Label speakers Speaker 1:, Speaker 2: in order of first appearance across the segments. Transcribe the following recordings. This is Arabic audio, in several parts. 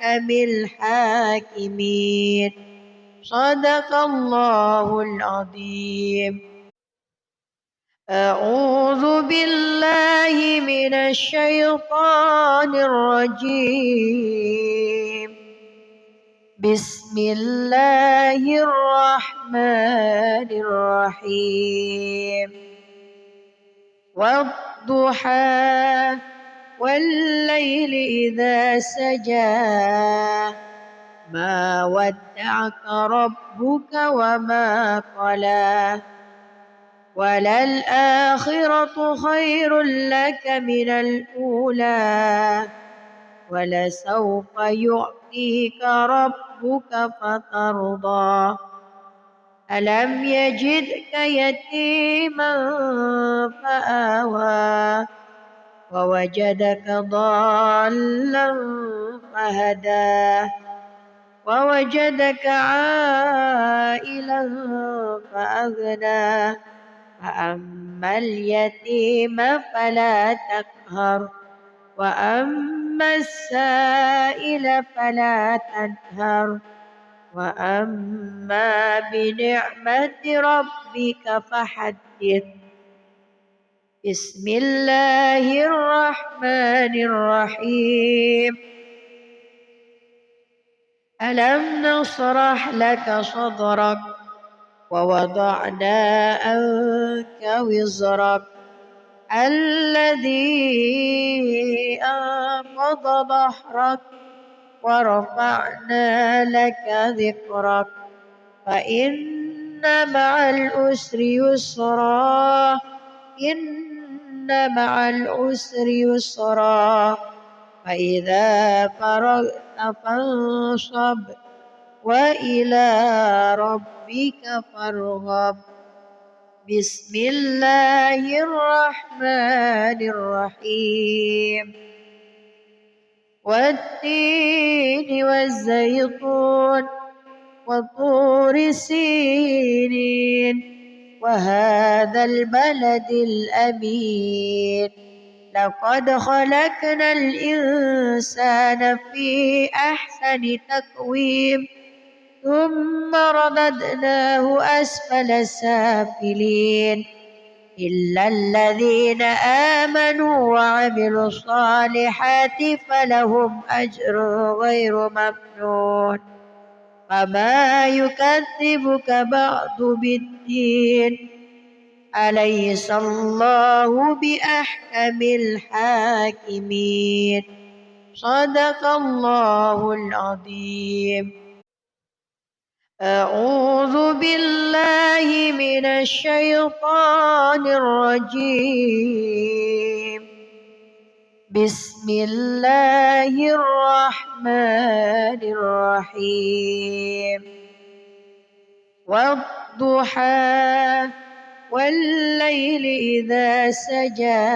Speaker 1: بأحكم الحاكمين. صدق الله العظيم. أعوذ بالله من الشيطان الرجيم. بسم الله الرحمن الرحيم. والضحى والليل إذا سجى ما ودعك ربك وما قلى وللآخرة خير لك من الأولى ولسوف يعطيك ربك فترضى ألم يجدك يتيما فآوى ووجدك ضالا فهدى ووجدك عائلا فأغنى فأما اليتيم فلا تقهر وأما السائل فلا تنهر وأما بنعمة ربك فحدث. بسم الله الرحمن الرحيم. ألم نشرح لك صدرك ووضعنا عنك وزرك الذي أنقض ظهرك ورفعنا لك ذكرك فإن مع العسر يسرا إن مع العسر يسرا فإذا فرغت فانصب وإلى ربك فارغب. بسم الله الرحمن الرحيم. والتين والزيتون وطور سينين وهذا البلد الأمين لقد خلقنا الإنسان في أحسن تقويم ثم رددناه أسفل سافلين إلا الذين آمنوا وعملوا الصالحات فلهم أجر غير ممنون. فما يكذبك بعد بالدين أليس الله بأحكم الحاكمين. صدق الله العظيم. أعوذ بالله من الشيطان الرجيم. بسم الله الرحمن الرحيم. والضحى والليل إذا سجى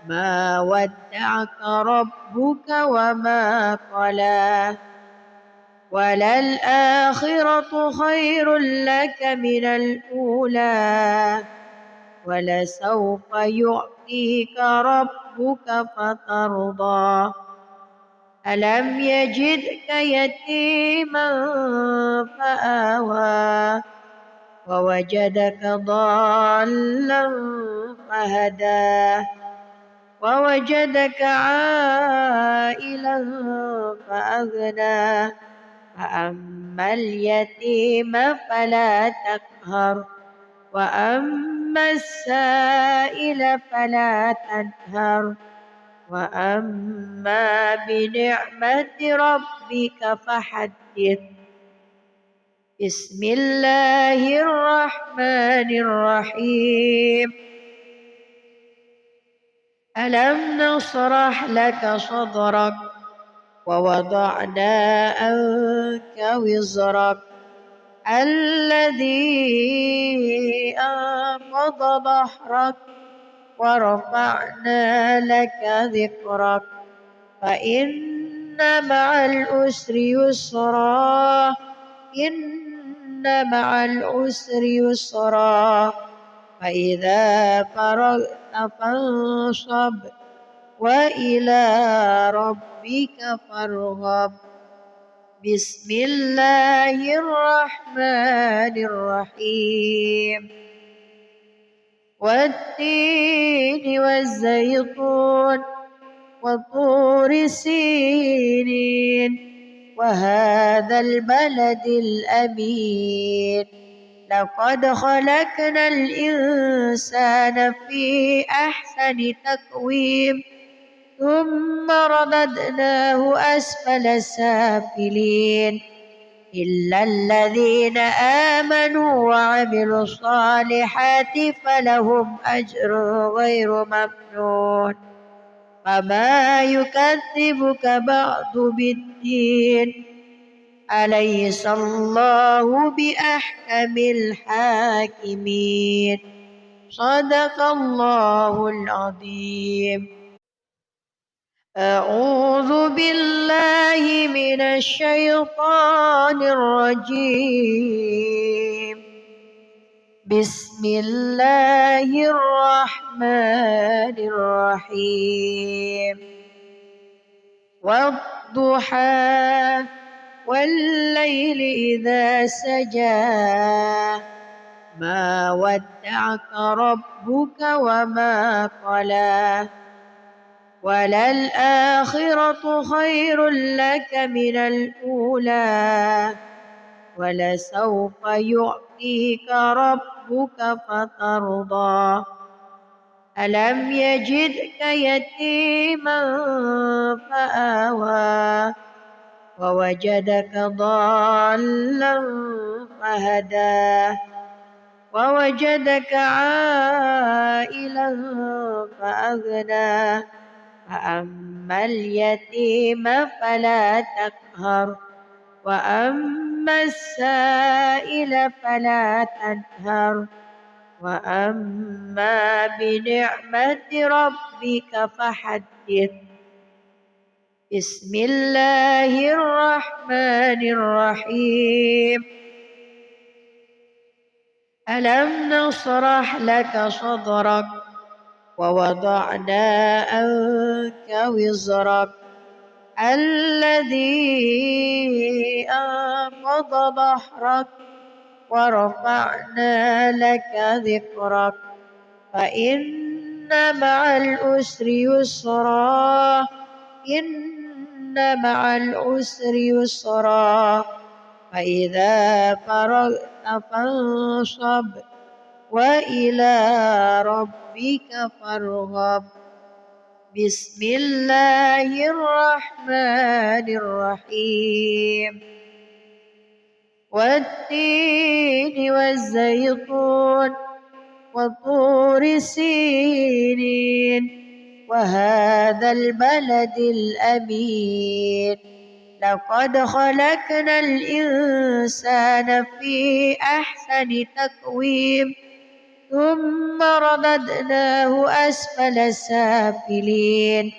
Speaker 1: ما ودعك ربك وما قلى وللآخرة خير لك من الأولى ولسوف يعطيك ربك فترضى ألم يجدك يتيما فآوى ووجدك ضالا فهدى ووجدك عائلا فأغنى فأما اليتيم فلا تقهر وأما السائل فلا تنهر وأما بنعمة ربك فحدث. بسم الله الرحمن الرحيم. ألم نشرح لك صدرك ووضعنا عنك وزرك الذي أنقض ظهرك ورفعنا لك ذكرك فإن مع العسر يسرا إن مع العسر يسرا فإذا فرغت فانصب وإلى ربك فارغب. بسم الله الرحمن الرحيم. والتين والزيتون وطور سينين وهذا البلد الأمين. لقد خلقنا الإنسان في أحسن تقويم ثم رددناه أسفل سافلين إلا الذين آمنوا وعملوا الصالحات فلهم أجر غير ممنون. فما يكذبك بعد بالدين. أليس الله بأحكم الحاكمين. صدق الله العظيم. أعوذ بالله من الشيطان الرجيم. بسم الله الرحمن الرحيم. والضحى والليل إذا سجى ما ودعك ربك وما قلى وللآخرة خير لك من الأولى ولسوف يعطيك ربك فترضى. ألم يجدك يتيما فآوى ووجدك ضالا فهدى ووجدك عائلا فأغنى. فأما اليتيم فلا تقهر وأما السائل فلا تنهر وأما بنعمة ربك فحدث. بسم الله الرحمن الرحيم. ألم نشرح لك صدرك ووضعنا عنك وزرك الذي أنقض ظهرك ورفعنا لك ذكرك فإن مع العسر يسرا إن مع العسر يسرا فإذا فرغت فانصب وإلى ربك فارغب. بسم الله الرحمن الرحيم. والتين والزيتون وطور سينين وهذا البلد الأمين. لقد خلقنا الإنسان في أحسن تقويم ثم رددناه أسفل سافلين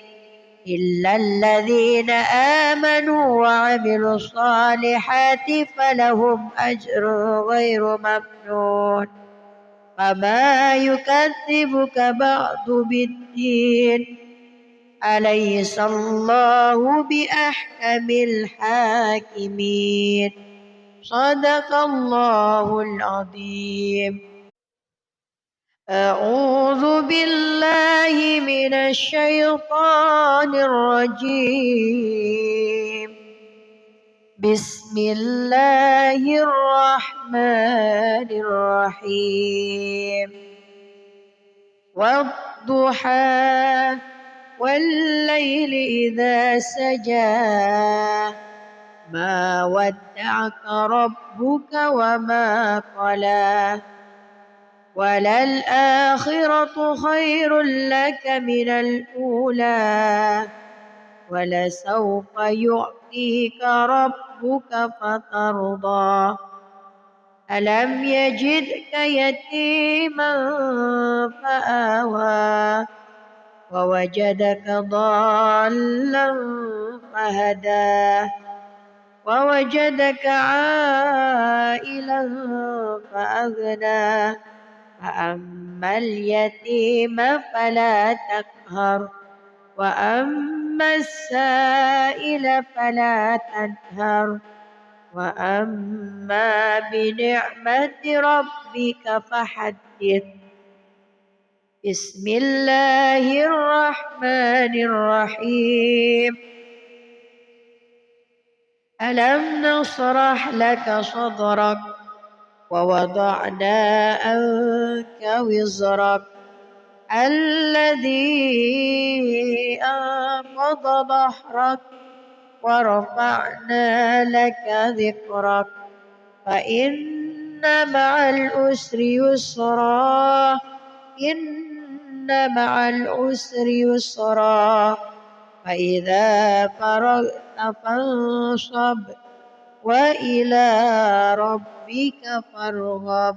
Speaker 1: إلا الذين آمنوا وعملوا الصالحات فلهم أجر غير ممنون. فما يكذبك بعد بالدين. أليس الله بأحكم الحاكمين. صدق الله العظيم. أعوذ بالله من الشيطان الرجيم. بسم الله الرحمن الرحيم. والضحى والليل إذا سجى ما ودعك ربك وما قلى وللآخرة خير لك من الأولى ولسوف يعطيك ربك فترضى. ألم يجدك يتيما فآوى ووجدك ضالا فهدى ووجدك عائلا فأغنى. فأما اليتيم فلا تقهر وأما السائل فلا تنهر وأما بنعمة ربك فحدث. بسم الله الرحمن الرحيم. ألم نشرح لك صدرك ووضعنا عنك وزرك الذي أنقض ظهرك ورفعنا لك ذكرك فإن مع العسر يسرا إن مع العسر يسرا فإذا فرغت فانصب وإلى ربك فارغب.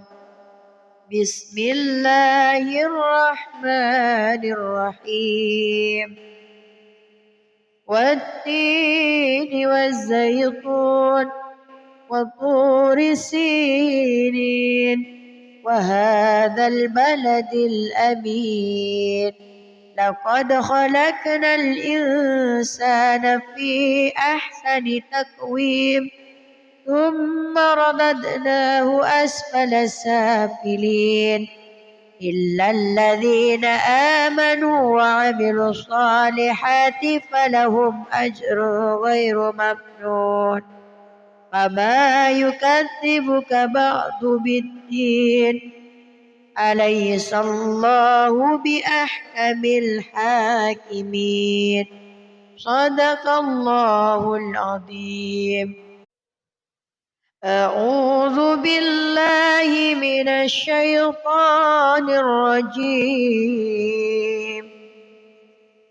Speaker 1: بسم الله الرحمن الرحيم. والتين والزيتون وطور سينين وهذا البلد الأمين لقد خلقنا الإنسان في أحسن تقويم ثم رددناه أسفل سافلين إلا الذين آمنوا وعملوا الصالحات فلهم أجر غير ممنون. فما يكذبك بعد بالدين أليس الله بأحكم الحاكمين. صدق الله العظيم. أعوذ بالله من الشيطان الرجيم.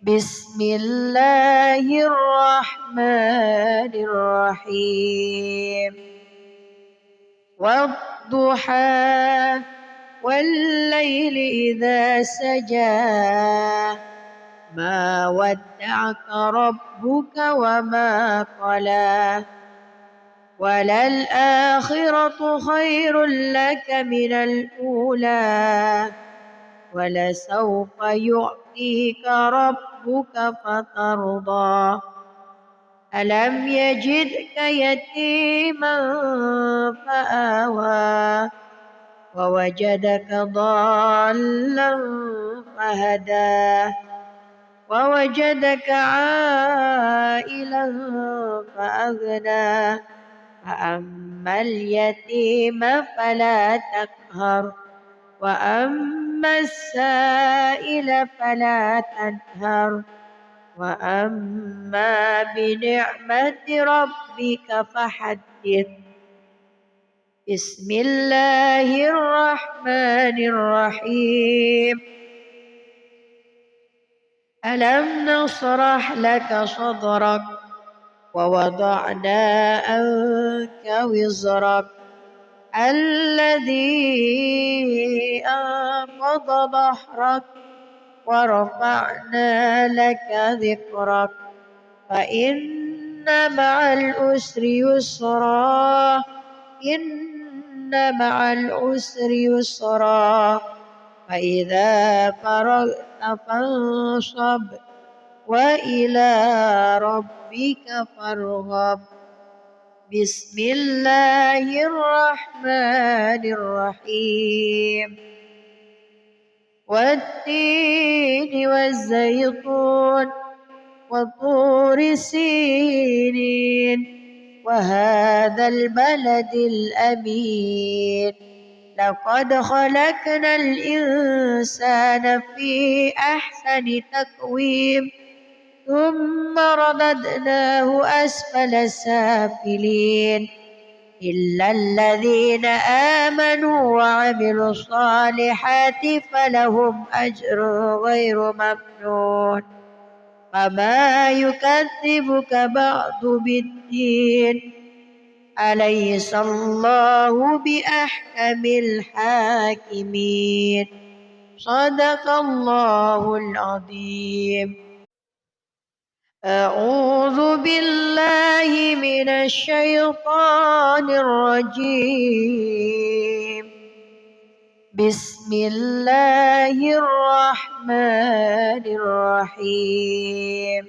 Speaker 1: بسم الله الرحمن الرحيم. والضحى والليل إذا سجى ما ودعك ربك وما قلى وللآخرة خير لك من الأولى ولسوف يعطيك ربك فترضى. ألم يجدك يتيما فآوى ووجدك ضالا فهدى ووجدك عائلا فأغنى فأما اليتيم فلا تقهر وأما السائل فلا تنهر وأما بنعمة ربك فحدث. بسم الله الرحمن الرحيم. ألم نشرح لك صدرك ووضعنا عنك وزرك الذي أنقض ظهرك ورفعنا لك ذكرك فإن مع العسر يسرا إن مع العسر يسرا فإذا فرغت فانصب وإلى ربك فارغب. بسم الله الرحمن الرحيم. والتين والزيتون وطور سينين وهذا البلد الأمين لقد خلقنا الإنسان في أحسن تقويم ثم رددناه أسفل سافلين إلا الذين آمنوا وعملوا الصالحات فلهم أجر غير ممنون. فما يكذبك بعد بالدين أليس الله بأحكم الحاكمين. صدق الله العظيم. أعوذ بالله من الشيطان الرجيم. بسم الله الرحمن الرحيم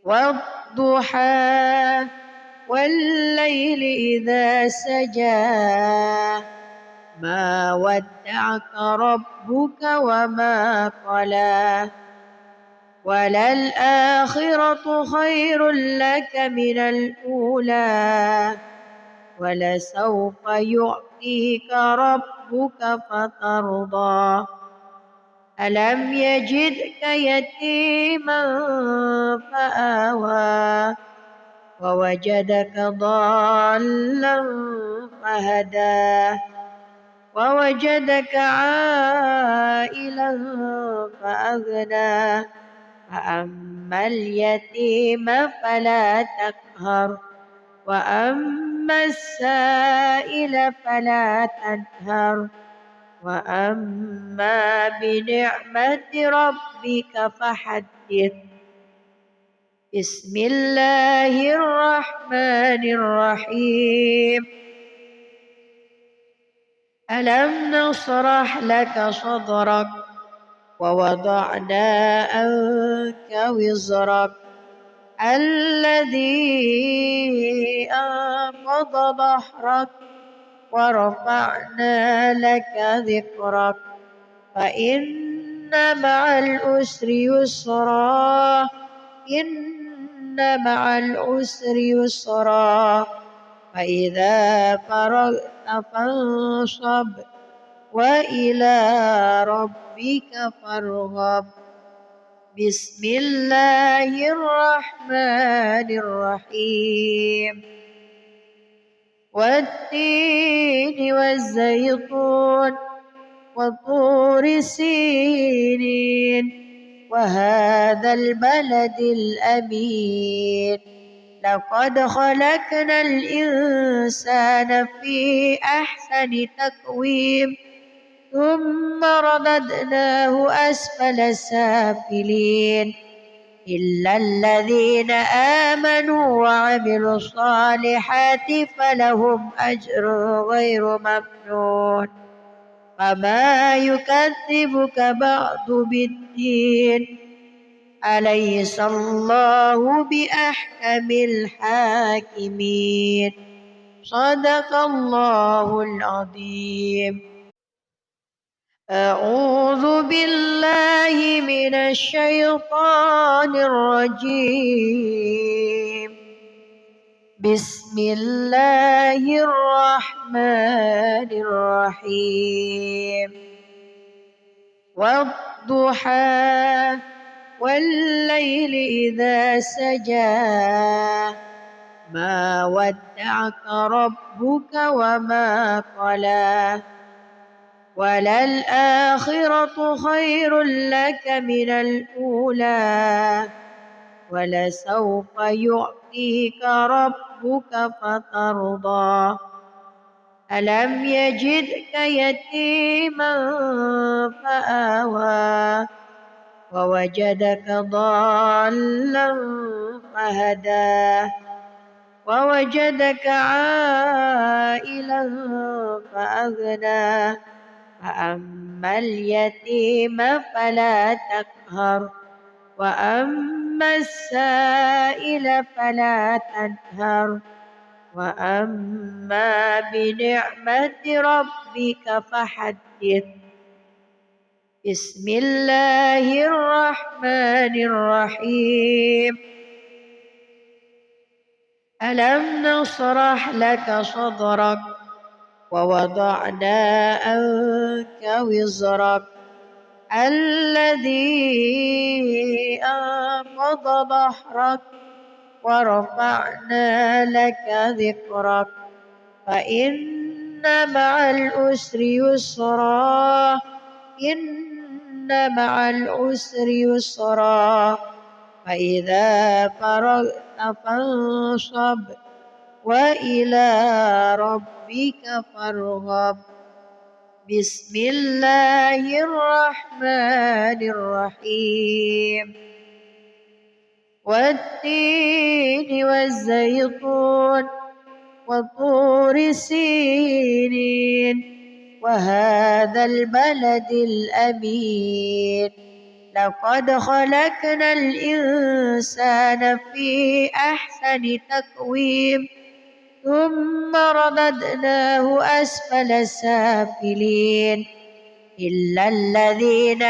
Speaker 1: والضحى والليل إذا سجى ما ودعك ربك وما قلى وللآخرة خير لك من الأولى ولسوف يعطيك ربك فترضى ألم يجدك يتيما فآوى ووجدك ضالا فهدى ووجدك عائلا فأغنى فأما اليتيم فلا تقهر وأما السائل فلا تنهر وأما بنعمة ربك فحدث بسم الله الرحمن الرحيم ألم نشرح لك صدرك ووضعنا عنك وزرك الذي أنقض ظهرك ورفعنا لك ذكرك فإن مع العسر يسرا إن مع العسر يسرا فإذا فرغت فانصب وإلى ربك فارغب بسم الله الرحمن الرحيم والتين والزيتون وطور سينين وهذا البلد الأمين لقد خلقنا الإنسان في أحسن تقويم ثم رددناه أسفل سافلين إلا الذين آمنوا وعملوا الصالحات فلهم أجر غير ممنون فما يكذبك بعد بالدين أليس الله بأحكم الحاكمين صدق الله العظيم أعوذ بالله من الشيطان الرجيم بسم الله الرحمن الرحيم والضحى والليل إذا سجى ما ودعك ربك وما قلى وللآخرة خير لك من الأولى ولسوف يعطيك ربك فترضى ألم يجدك يتيما فآوى ووجدك ضالا فهدى ووجدك عائلا فأغنى فأما اليتيم فلا تقهر وأما السائل فلا تنهر وأما بنعمة ربك فحدث بسم الله الرحمن الرحيم ألم نشرح لك صدرك ووضعنا عنك وزرك الذي أنقض ظهرك ورفعنا لك ذكرك فإن مع العسر يسرا إن مع العسر يسرا فإذا فرغت فانصب وإلى ربك فارغب بسم الله الرحمن الرحيم والتين والزيتون وطور سينين وهذا البلد الأمين لقد خلقنا الإنسان في أحسن تقويم ثم رددناه أسفل سافلين إلا الذين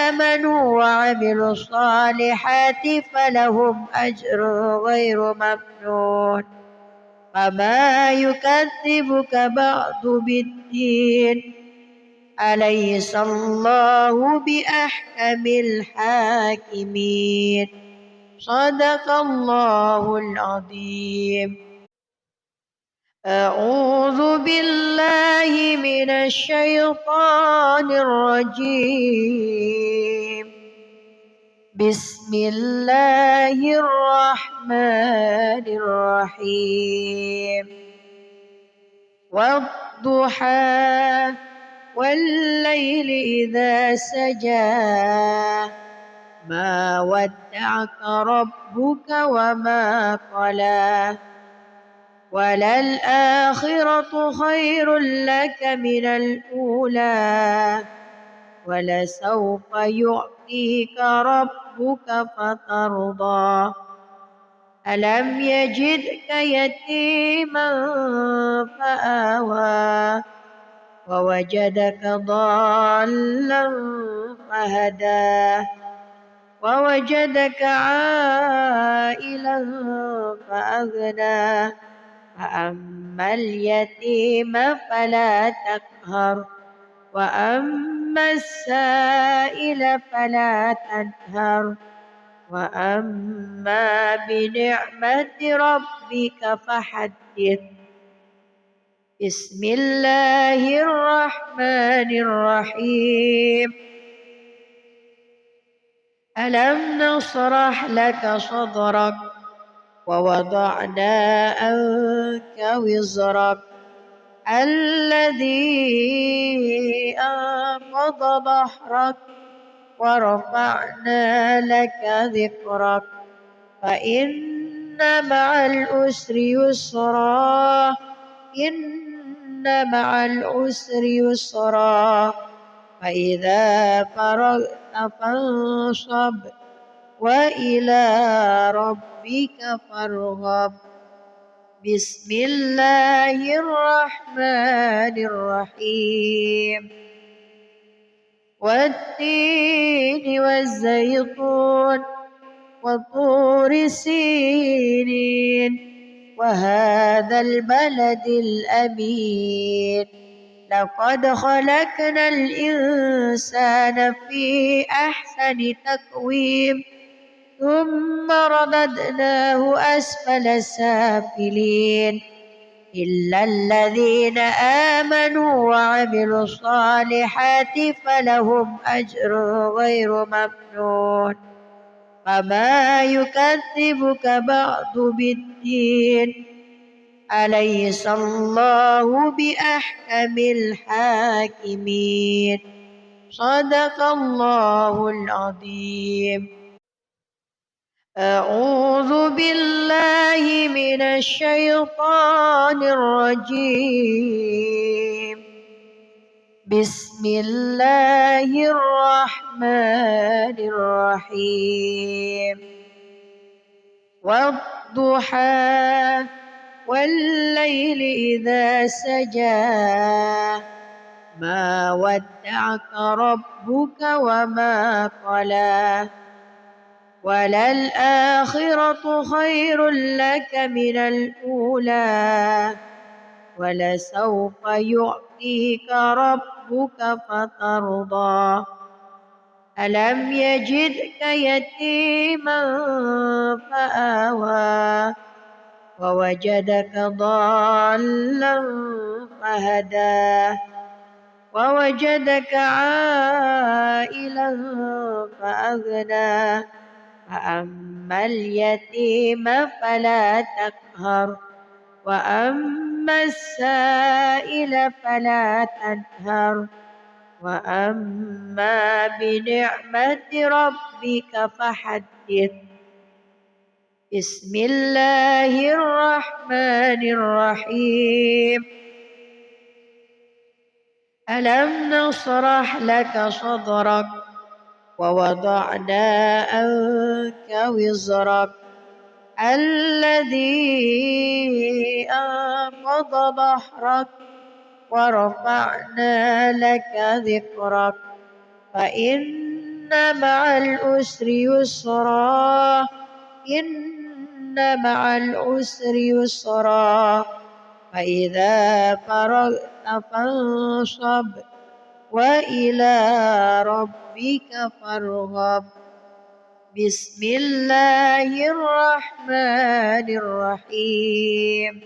Speaker 1: آمنوا وعملوا الصالحات فلهم أجر غير ممنون فما يكذبك بعد بالدين أليس الله بأحكم الحاكمين صدق الله العظيم. أعوذ بالله من الشيطان الرجيم. بسم الله الرحمن الرحيم. والضحى والليل إذا سجى ما ودعك ربك وما قلى وللآخرة خير لك من الأولى ولسوف يعطيك ربك فترضى ألم يجدك يتيما فآوى ووجدك ضالا فهدى ووجدك عائلا فأغنى فأما اليتيم فلا تقهر وأما السائل فلا تنهر وأما بنعمة ربك فحدث. بسم الله الرحمن الرحيم. ألم نشرح لك صدرك ووضعنا عنك وزرك الذي أنقض ظهرك ورفعنا لك ذكرك فإن مع العسر يسرا إن مع العسر يسرا فإذا فرغت فانصب وإلى ربك فارغب. بسم الله الرحمن الرحيم. والتين والزيتون وطور سينين وهذا البلد الأمين لقد خلقنا الإنسان في أحسن تقويم ثم رددناه أسفل سافلين إلا الذين آمنوا وعملوا الصالحات فلهم أجر غير ممنون فما يكذبك بعد بالدين أليس الله بأحكم الحاكمين صدق الله العظيم. أعوذ بالله من الشيطان الرجيم. بسم الله الرحمن الرحيم. والضحى والليل إذا سجى ما ودعك ربك وما قلى وللآخرة خير لك من الأولى ولسوف يعطيك ربك فترضى ألم يجدك يتيما فآوى ووجدك ضالا فهدى ووجدك عائلا فأغنى فأما اليتيم فلا تقهر وأما السائل فلا تنهر وأما بنعمة ربك فحدث. بسم الله الرحمن الرحيم. ألم نشرح لك صدرك ووضعنا عنك وزرك الذي أنقض ظهرك ورفعنا لك ذكرك فإن مع العسر يسرا إن مع العسر يسرا فإذا فرغت فانصب وإلى ربك فارغب بسم الله الرحمن الرحيم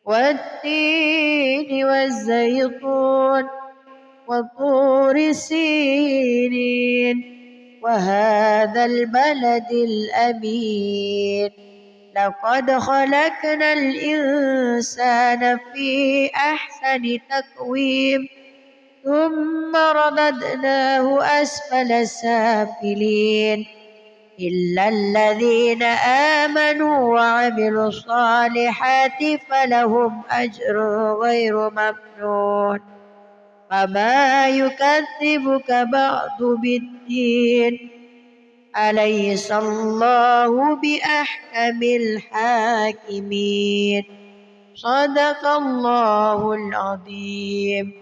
Speaker 1: والتين والزيتون وطور سينين وهذا البلد الأمين لقد خلقنا الإنسان في أحسن تقويم ثم رددناه أسفل سافلين إلا الذين آمنوا وعملوا الصالحات فلهم أجر غير ممنون فما يكذبك بعد بالدين أليس الله بأحكم الحاكمين صدق الله العظيم.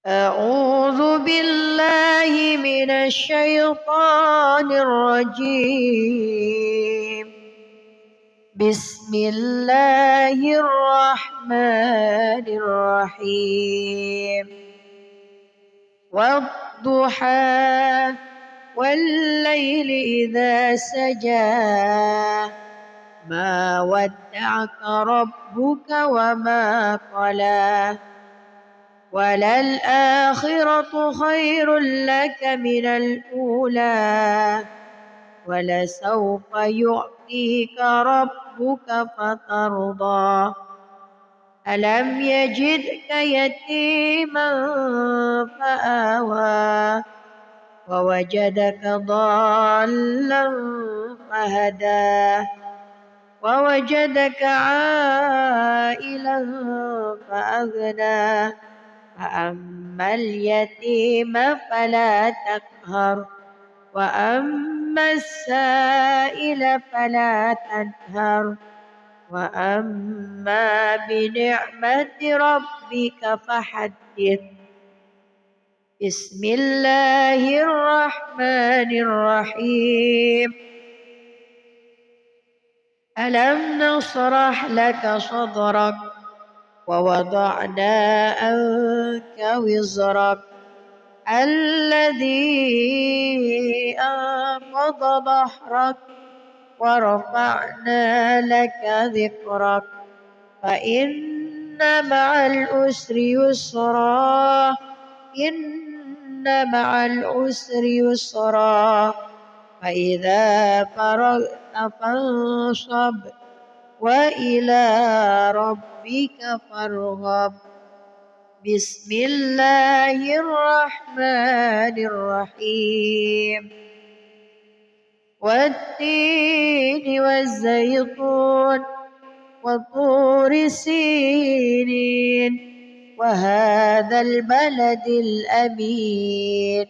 Speaker 1: أعوذ بالله من الشيطان الرجيم بسم الله الرحمن الرحيم والضحى والليل إذا سجى ما ودعك ربك وما قلى وللآخرة خير لك من الأولى ولسوف يعطيك ربك فترضى ألم يجدك يتيما فآوى ووجدك ضالا فهدى ووجدك عائلا فأغنى فأما اليتيم فلا تقهر وأما السائل فلا تنهر وأما بنعمة ربك فحدث بسم الله الرحمن الرحيم ألم نشرح لك صدرك ووضعنا عنك وزرك الذي أنقض ظهرك ورفعنا لك ذكرك فإن مع العسر يسرا إن مع العسر يسرا فإذا فرغت فانصب وإلى ربك فارغب بسم الله الرحمن الرحيم والتين والزيتون وطور سينين وهذا البلد الأمين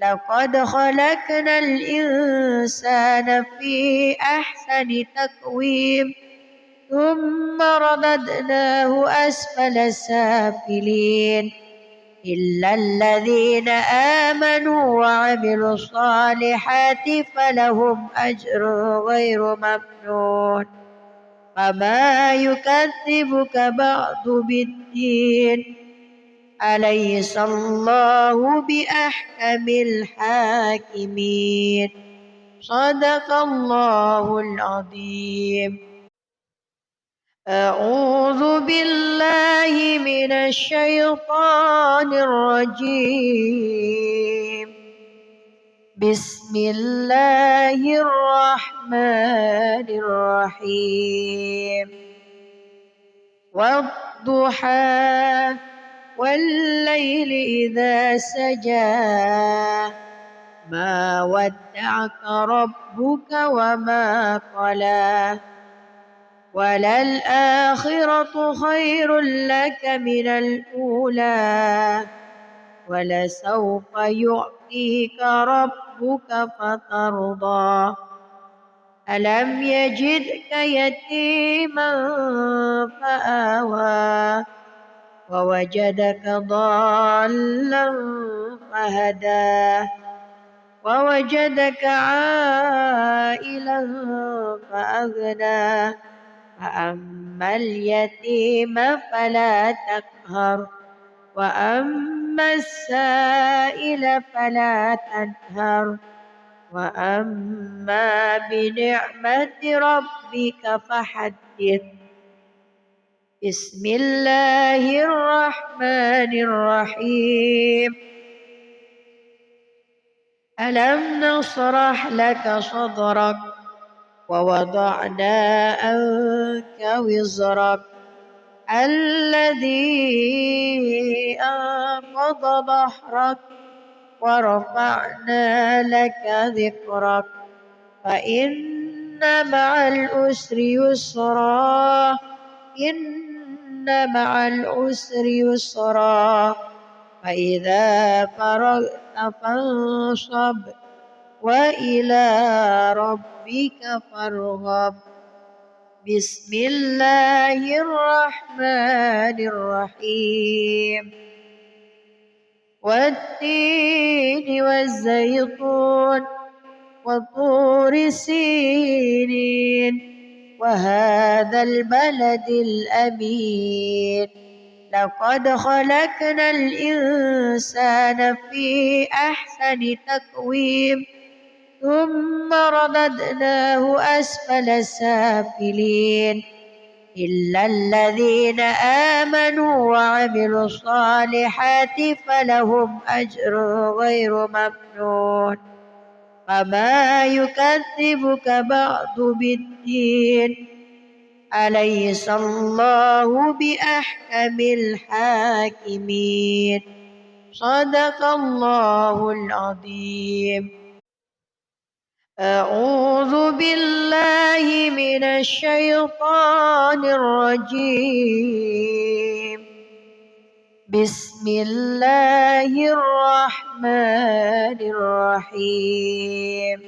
Speaker 1: لقد خلقنا الإنسان في أحسن تقويم ثم رددناه أسفل سافلين إلا الذين آمنوا وعملوا الصالحات فلهم أجر غير ممنون فما يكذبك بعد بالدين أليس الله بأحكم الحاكمين صدق الله العظيم. أعوذ بالله من الشيطان الرجيم بسم الله الرحمن الرحيم والضحى والليل إذا سجى ما ودعك ربك وما قلى وللآخرة خير لك من الأولى ولسوف يعطيك ربك فترضى ألم يجدك يتيما فآوى ووجدك ضالا فهدى ووجدك عائلا فأغنى فأما اليتيم فلا تقهر وأما السائل فلا تنهر وأما بنعمة ربك فحدث بسم الله الرحمن الرحيم ألم نشرح لك صدرك ووضعنا عنك وزرك الذي أنقض ظهرك ورفعنا لك ذكرك فإن مع العسر يسرا إن مع العسر يسرا فإذا فرغت فانصب وإلى ربك فارغب بسم الله الرحمن الرحيم والتين والزيتون وطور سينين وهذا البلد الأمين لقد خلقنا الإنسان في أحسن تقويم ثم رددناه أسفل سافلين إلا الذين آمنوا وعملوا الصالحات فلهم أجر غير ممنون فما يكذبك بعد بالدين أليس الله بأحكم الحاكمين صدق الله العظيم أعوذ بالله من الشيطان الرجيم بسم الله الرحمن الرحيم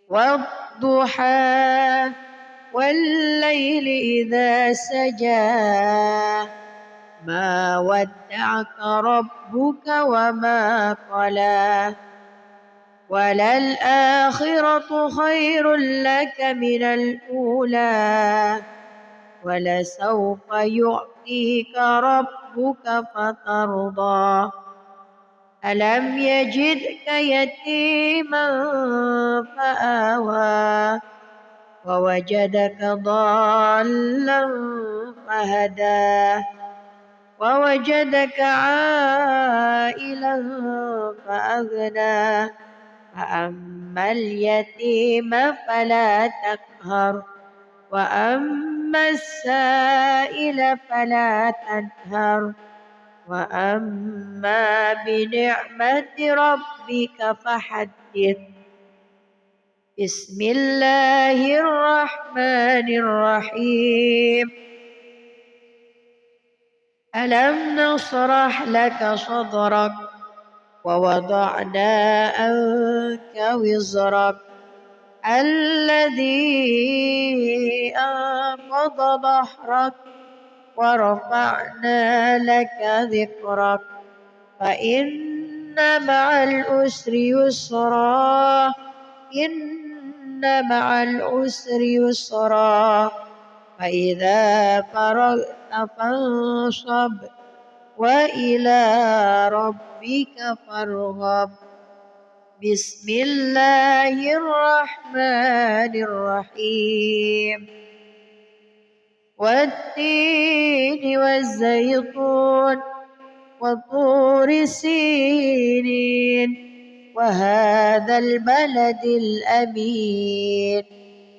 Speaker 1: والضحى والليل إذا سجى ما ودعك ربك وما قلى وللآخرة خير لك من الأولى ولسوف يعطيك ربك فترضى ألم يجدك يتيما فآوى ووجدك ضالا فهدى ووجدك عائلا فأغنى فأما اليتيم فلا تقهر وأما السائل فلا تنهر وأما بنعمة ربك فحدث بسم الله الرحمن الرحيم ألم نشرح لك صدرك ووضعنا عنك وزرك الذي أنقض ظهرك ورفعنا لك ذكرك فإن مع العسر يسرا إن مع العسر يسرا فإذا فرغت فانصب وإلى ربك فارغب بسم الله الرحمن الرحيم والتين والزيتون وطور سينين وهذا البلد الأمين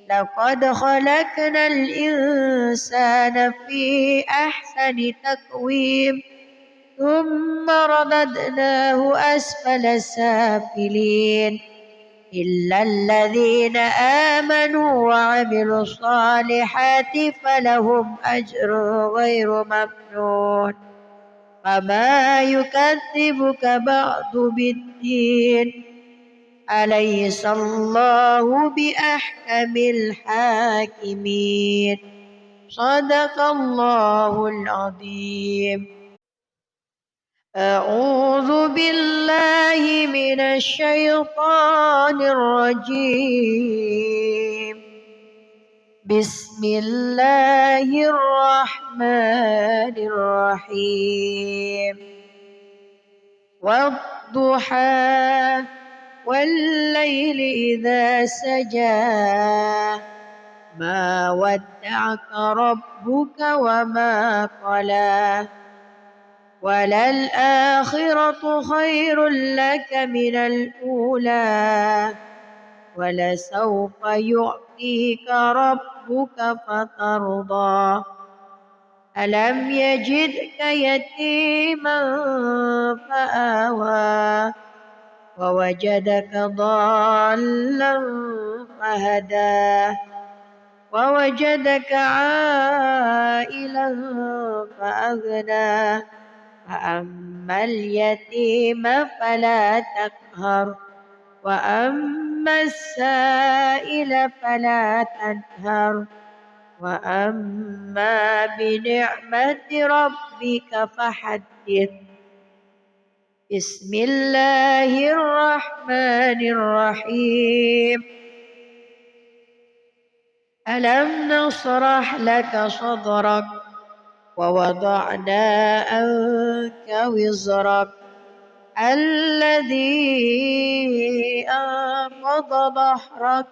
Speaker 1: لقد خلقنا الإنسان في أحسن تقويم ثم رددناه أسفل سافلين إلا الذين آمنوا وعملوا وعملوا الصالحات فلهم أجر غير ممنون وما يكذبك بعد بالدين أليس الله بأحكم الحاكمين صدق الله العظيم. أعوذ بالله من الشيطان الرجيم. بسم الله الرحمن الرحيم. والضحى والليل إذا سجى ما ودعك ربك وما قلى وللآخرة خير لك من الأولى ولسوف يعطيك ربك فترضى ألم يجدك يتيما فآوى ووجدك ضالا فهدى ووجدك عائلا فأغنى فأما اليتيم فلا تقهر وأما السائل فلا تنهر وأما بنعمة ربك فحدث. بسم الله الرحمن الرحيم. ألم نشرح لك صدرك ووضعنا عنك وزرك الذي أنقض ظهرك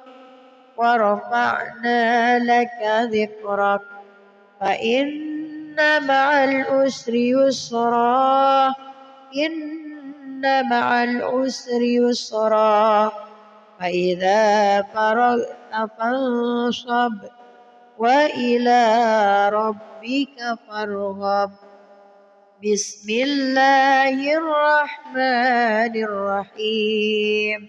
Speaker 1: ورفعنا لك ذكرك فإن مع العسر يسرا إن مع العسر يسرا فإذا فرغت فانصب وإلى ربك فارغب. بسم الله الرحمن الرحيم.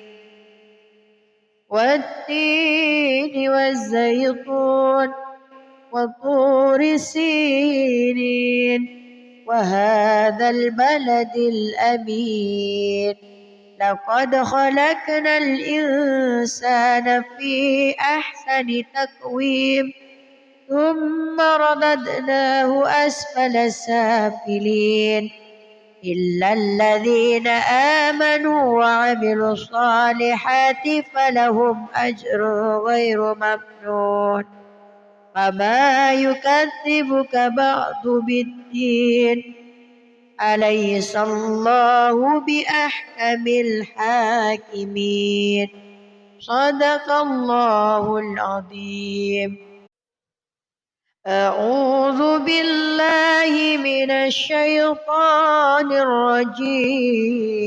Speaker 1: والتين والزيتون وطور سينين وهذا البلد الأمين لقد خلقنا الإنسان في أحسن تقويم ثم رددناه أسفل سافلين إلا الذين آمنوا وعملوا الصالحات فلهم أجر غير ممنون وما يكذبك بعد بالدين أليس الله بأحكم الحاكمين صدق الله العظيم. أعوذ بالله من الشيطان الرجيم.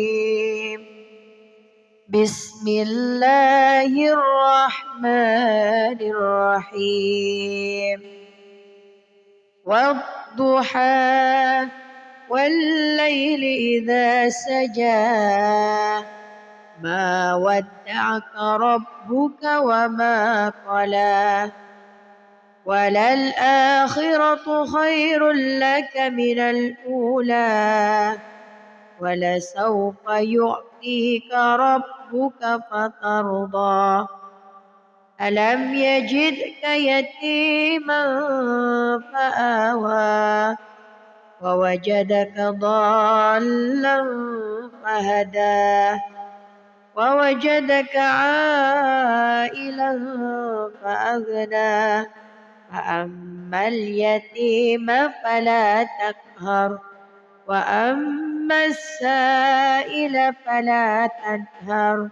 Speaker 1: بسم الله الرحمن الرحيم. والضحى والليل إذا سجى ما ودعك ربك وما قلى وللآخرة خير لك من الأولى ولسوف يعطيك ربك فترضى ألم يجدك يتيما فآوى ووجدك ضالا فهدى ووجدك عائلا فأغنى فأما اليتيم فلا تقهر وأما السائل فلا تنهر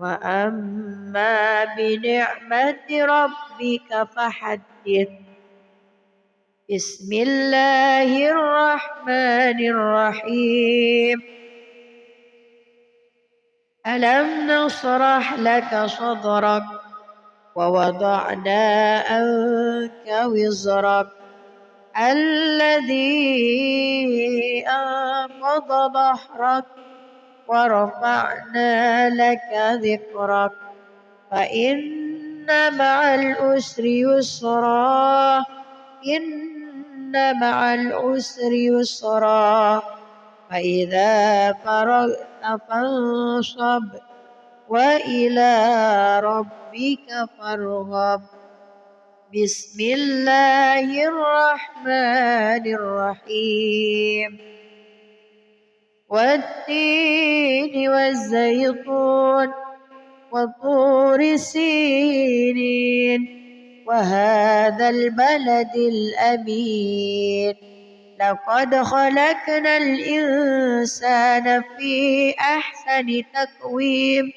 Speaker 1: وأما بنعمة ربك فحدث. بسم الله الرحمن الرحيم. ألم نشرح لك صدرك ووضعنا عنك وزرك الذي أنقض ظهرك ورفعنا لك ذكرك فإن مع العسر يسرا إن مع العسر يسرا فإذا فرغت فانصب وإلى ربك فارغب بسم الله الرحمن الرحيم والتين والزيتون وطور سينين وهذا البلد الأمين لقد خلقنا الإنسان في أحسن تقويم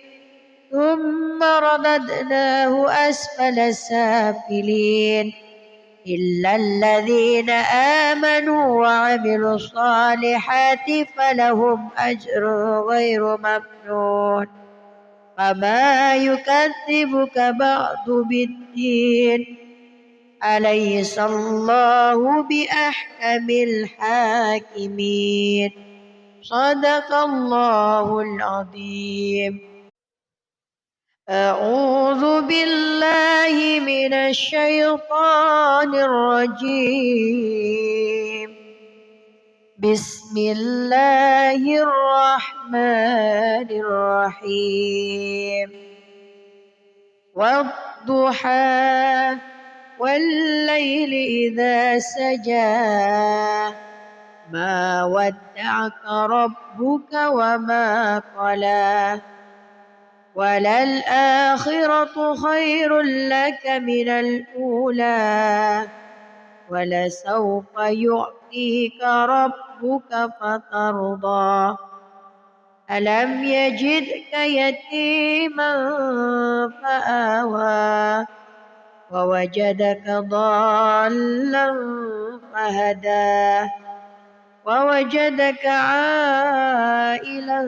Speaker 1: ثم رددناه أسفل سافلين إلا الذين آمنوا وعملوا الصالحات فلهم أجر غير ممنون فما يكذبك بعد بالدين أليس الله بأحكم الحاكمين صدق الله العظيم. أعوذ بالله من الشيطان الرجيم بسم الله الرحمن الرحيم والضحى والليل إذا سجى ما ودعك ربك وما قلى وللآخرة خير لك من الأولى ولسوف يعطيك ربك فترضى ألم يجدك يتيما فآوى ووجدك ضالا فهدى ووجدك عائلا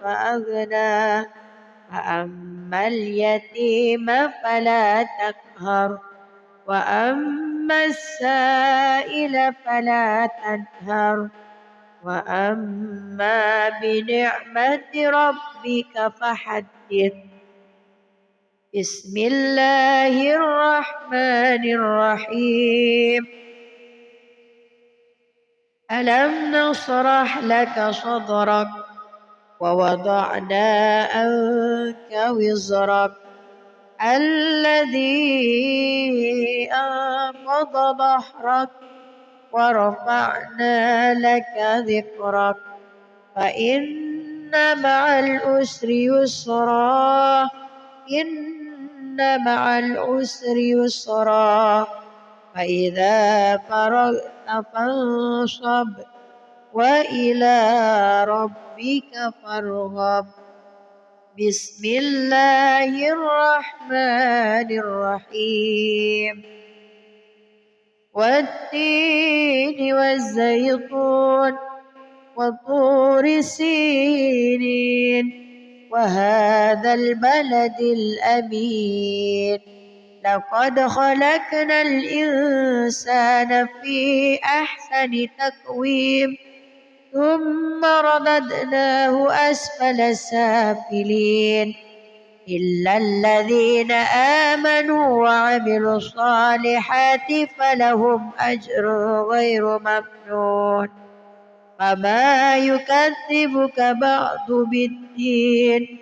Speaker 1: فأغنى فأما اليتيم فلا تقهر وأما السائل فلا تنهر وأما بنعمة ربك فحدث بسم الله الرحمن الرحيم ألم نشرح لك صدرك ووضعنا عنك وزرك الذي أنقض ظهرك ورفعنا لك ذكرك فإن مع العسر يسرا إن مع العسر يسرا فإذا فرغت فانصب وإلى ربك فارغب بسم الله الرحمن الرحيم والتين والزيتون وطور سينين وهذا البلد الأمين لقد خلقنا الإنسان في أحسن تقويم ثم رددناه أسفل سافلين إلا الذين آمنوا وعملوا الصالحات فلهم أجر غير ممنون فما يكذبك بعد بالدين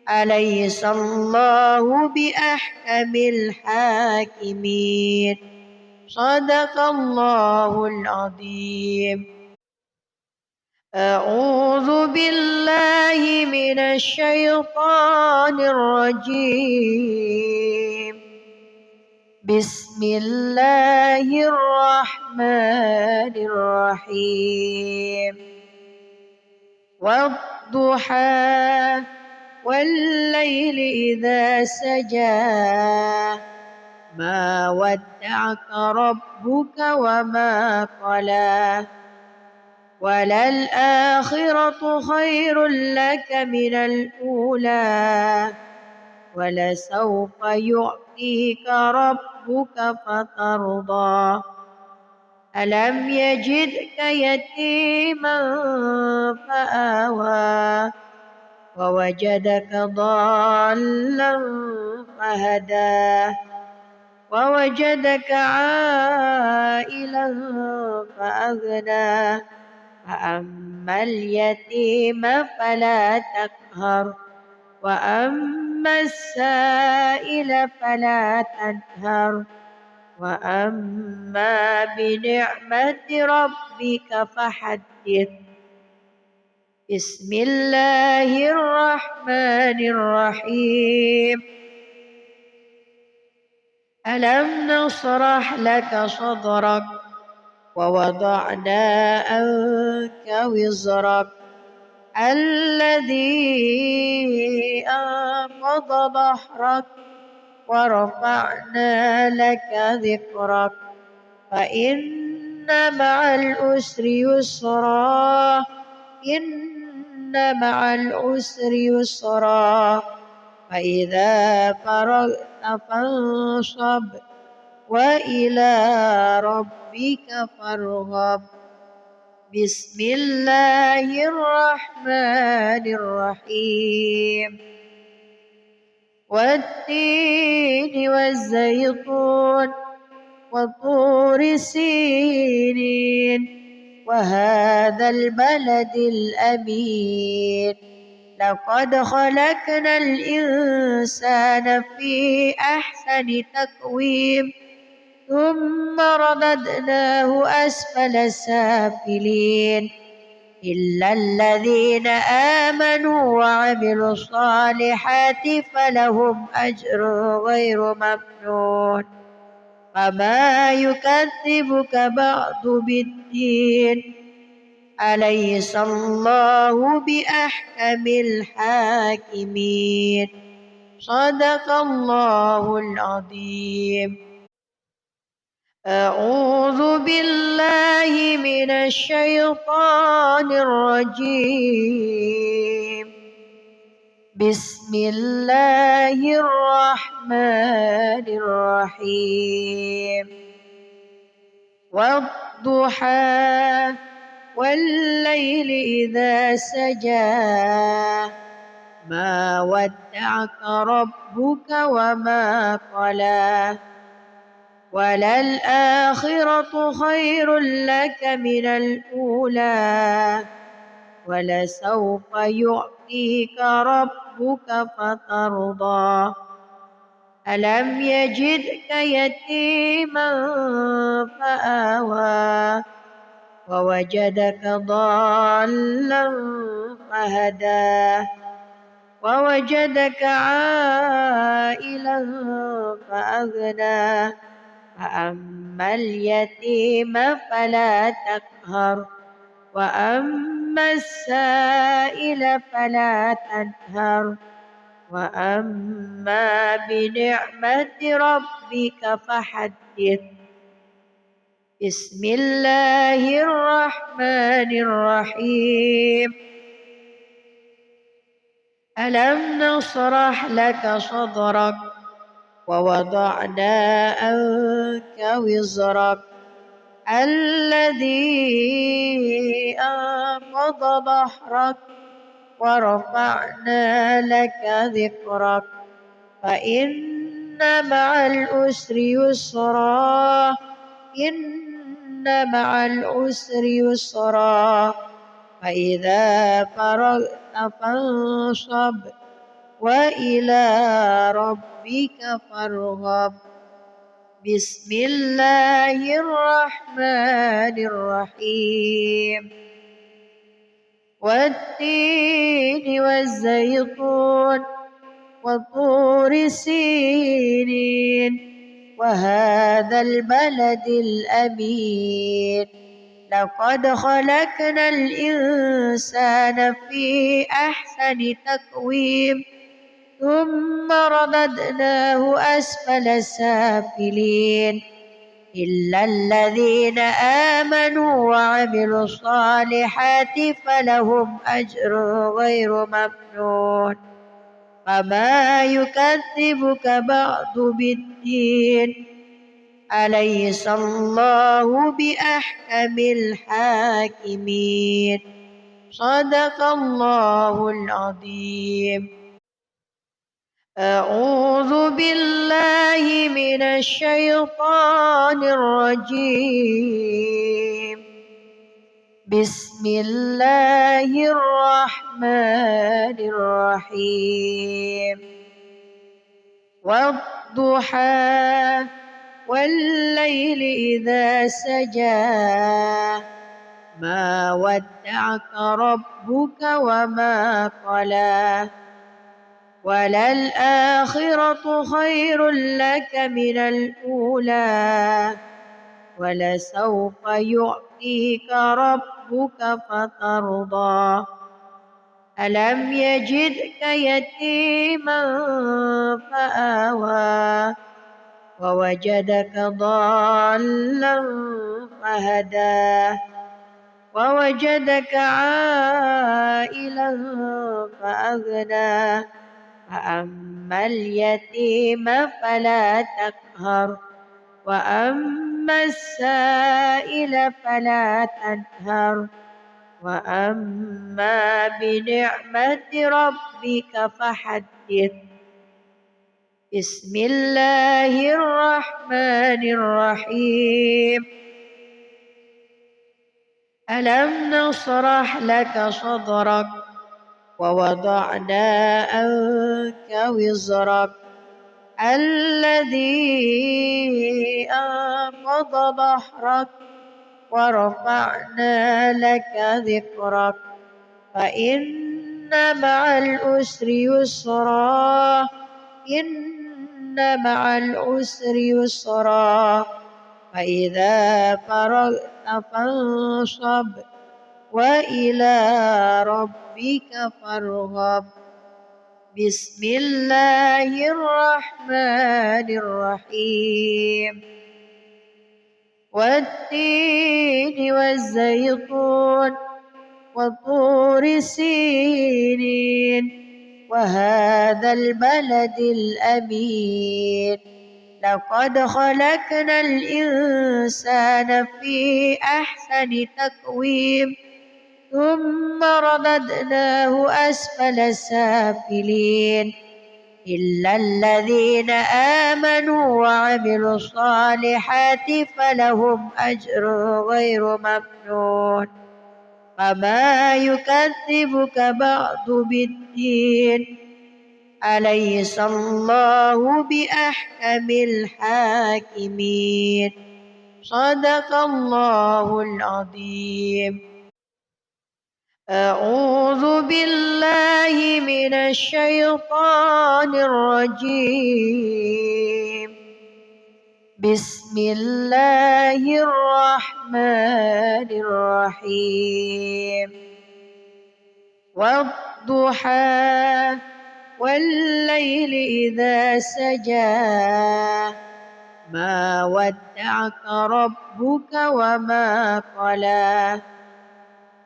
Speaker 1: أليس الله بأحكم الحاكمين صدق الله العظيم. أعوذ بالله من الشيطان الرجيم بسم الله الرحمن الرحيم والضحى والليل إذا سجى ما ودعك ربك وما قلى وللآخرة خير لك من الأولى ولسوف يعطيك ربك فترضى ألم يجدك يتيما فآوى ووجدك ضالا فهدى ووجدك عائلا فأغنى فأما اليتيم فلا تقهر وأما السائل فلا تنهر وأما بنعمة ربك فحدث. بسم الله الرحمن الرحيم. ألم نشرح لك صدرك ووضعنا عنك وزرك الذي أنقض ظهرك ورفعنا لك ذكرك فإن مع العسر يسرا إن مع العسر يسرا فإذا فرغت فانصب وإلى ربك فارغب. بسم الله الرحمن الرحيم. والتين والزيتون وطور سينين وهذا البلد الأمين لقد خلقنا الإنسان في أحسن تقويم ثم رددناه أسفل سافلين إلا الذين آمنوا وعملوا الصالحات فلهم أجر غير ممنون فما يكذبك بعد بالدين أليس الله بأحكم الحاكمين. صدق الله العظيم. أعوذ بالله من الشيطان الرجيم. بسم الله الرحمن الرحيم. والضحى والليل إذا سجى ما ودعك ربك وما قلى وللآخرة خير لك من الأولى ولسوف يعطيك ربك فترضى ألم يجدك يتيما فآوى ووجدك ضالا فهدى ووجدك عائلا فأغنى فأما اليتيم فلا تقهر وأما السائل فلا تنهر وأما بنعمة ربك فحدث. بسم الله الرحمن الرحيم. ألم نشرح لك صدرك ووضعنا عنك وزرك الذي أنقض ظهرك ورفعنا لك ذكرك فإن مع العسر يسرا إن مع العسر يسرا فإذا فرغت فانصب وإلى ربك فارغب. بسم الله الرحمن الرحيم. والتين والزيتون وطور سينين وهذا البلد الأمين لقد خلقنا الإنسان في أحسن تقويم ثم رددناه أسفل سافلين إلا الذين آمنوا وعملوا الصالحات فلهم أجر غير ممنون فما يكذبك بعد بالدين أليس الله بأحكم الحاكمين. صدق الله العظيم. أعوذ بالله من الشيطان الرجيم. بسم الله الرحمن الرحيم. والضحى والليل إذا سجى ما ودعك ربك وما قلى وللآخرة خير لك من الأولى ولسوف يعطيك ربك فترضى ألم يجدك يتيما فآوى ووجدك ضالا فهدى ووجدك عائلا فأغنى فأما اليتيم فلا تقهر وأما السائل فلا تنهر وأما بنعمة ربك فحدث. بسم الله الرحمن الرحيم. ألم نشرح لك صدرك ووضعنا عنك وزرك الذي أنقض ظهرك ورفعنا لك ذكرك فإن مع العسر يسرا إن مع العسر يسرا فإذا فرغت فانصب وإلى ربك فارغب. بسم الله الرحمن الرحيم. والتين والزيتون وطور سينين وهذا البلد الأمين لقد خلقنا الإنسان في أحسن تقويم ثم رددناه أسفل سافلين إلا الذين آمنوا وعملوا الصالحات فلهم أجر غير ممنون فما يكذبك بعد بالدين أليس الله بأحكم الحاكمين. صدق الله العظيم. أعوذ بالله من الشيطان الرجيم. بسم الله الرحمن الرحيم. والضحى والليل إذا سجى ما ودعك ربك وما قلى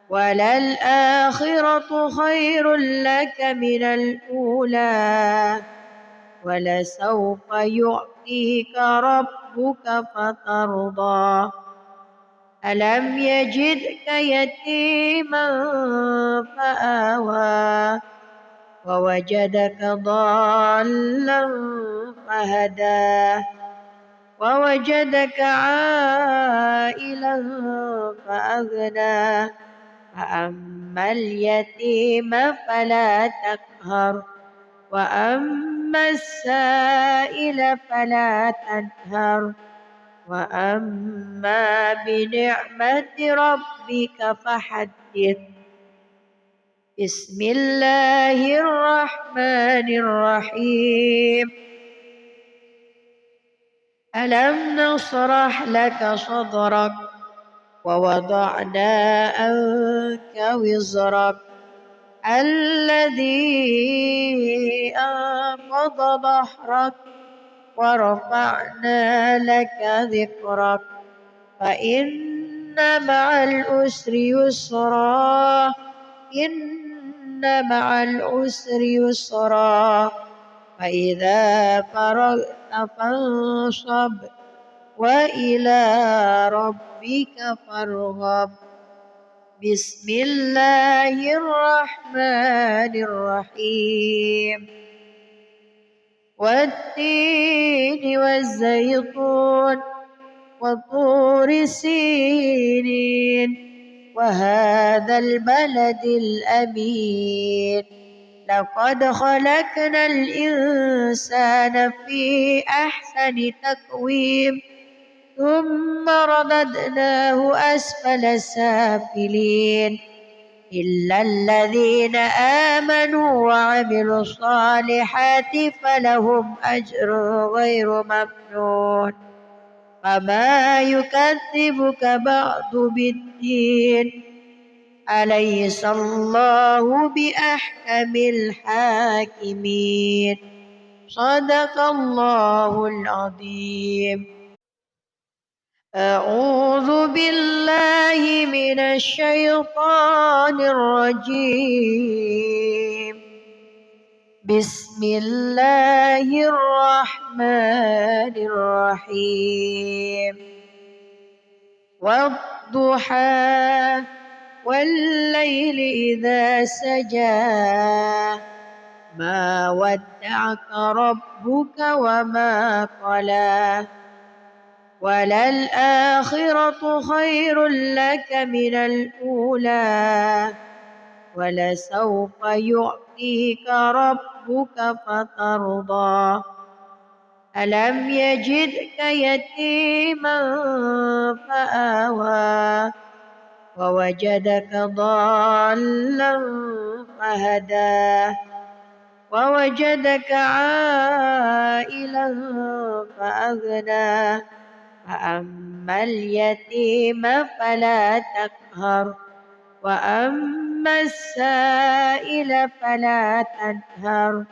Speaker 1: وللآخرة خير لك من الأولى ولسوف يعطيك ربك فترضى ألم يجدك يتيما فآوى ووجدك ضالا فهدى ووجدك عائلا فأغنى فأما اليتيم فلا تقهر وأما السائل فلا تنهر وأما بنعمة ربك فحدث. بسم الله الرحمن الرحيم. ألم نشرح لك صدرك ووضعنا عنك وزرك الذي أنقض ظهرك ورفعنا لك ذكرك فإن مع العسر يسرا إن مع العسر يسرا فإذا فرغت فانصب وإلى ربك فارغب. بسم الله الرحمن الرحيم والتين والزيتون وطور سينين وهذا البلد الأمين لقد خلقنا الإنسان في أحسن تقويم ثم رددناه أسفل سافلين إلا الذين آمنوا وعملوا الصالحات فلهم أجر غير ممنون فما يكذبك بعد بالدين أليس الله بأحكم الحاكمين صدق الله العظيم. أعوذ بالله من الشيطان الرجيم بسم الله الرحمن الرحيم والضحى والليل إذا سجى ما ودعك ربك وما قلى وللآخرة خير لك من الأولى ولسوف يعطيك ربك فترضى ألم يجدك يتيما فآوى ووجدك ضالا فهدى ووجدك عائلا فأغنى فأما اليتيم فلا تقهر وأما السائل فلا تنهر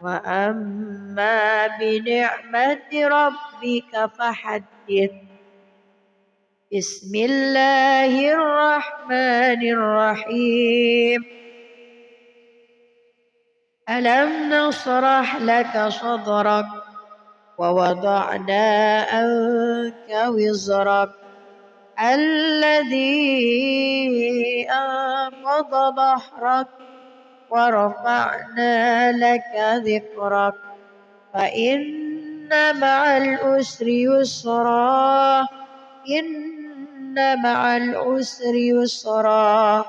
Speaker 1: وأما بنعمة ربك فحدث. بسم الله الرحمن الرحيم ألم نشرح لك صدرك ووضعنا عنك وزرك الذي أنقض ظهرك ورفعنا لك ذكرك فإن مع العسر يسرا إن مع العسر يسرا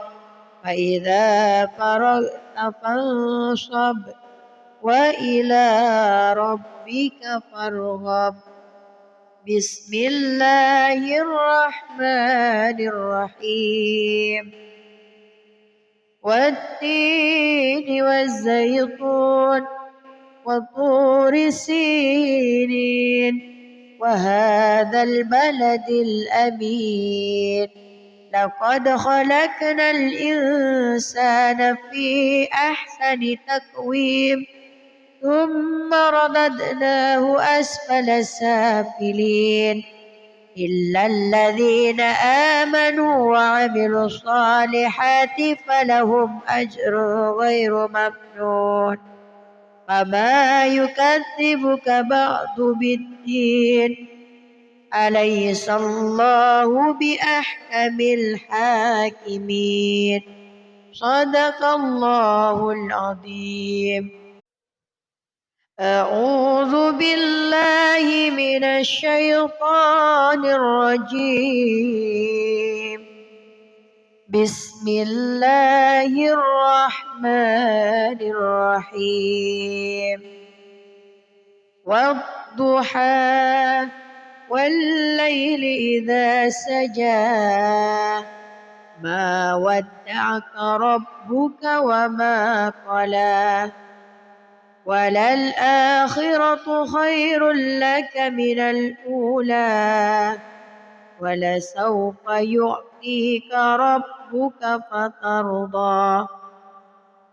Speaker 1: فإذا فرغت فانصب وإلى ربك فارغب. بسم الله الرحمن الرحيم والتين والزيتون وطور سينين وهذا البلد الأمين لقد خلقنا الإنسان في أحسن تقويم ثم رددناه أسفل سافلين إلا الذين آمنوا وعملوا الصالحات فلهم أجر غير ممنون فما يكذبك بعد بالدين أليس الله بأحكم الحاكمين صدق الله العظيم. أعوذ بالله من الشيطان الرجيم بسم الله الرحمن الرحيم والضحى والليل إذا سجى ما ودعك ربك وما قلى وللآخرة خير لك من الأولى ولسوف يعطيك ربك فترضى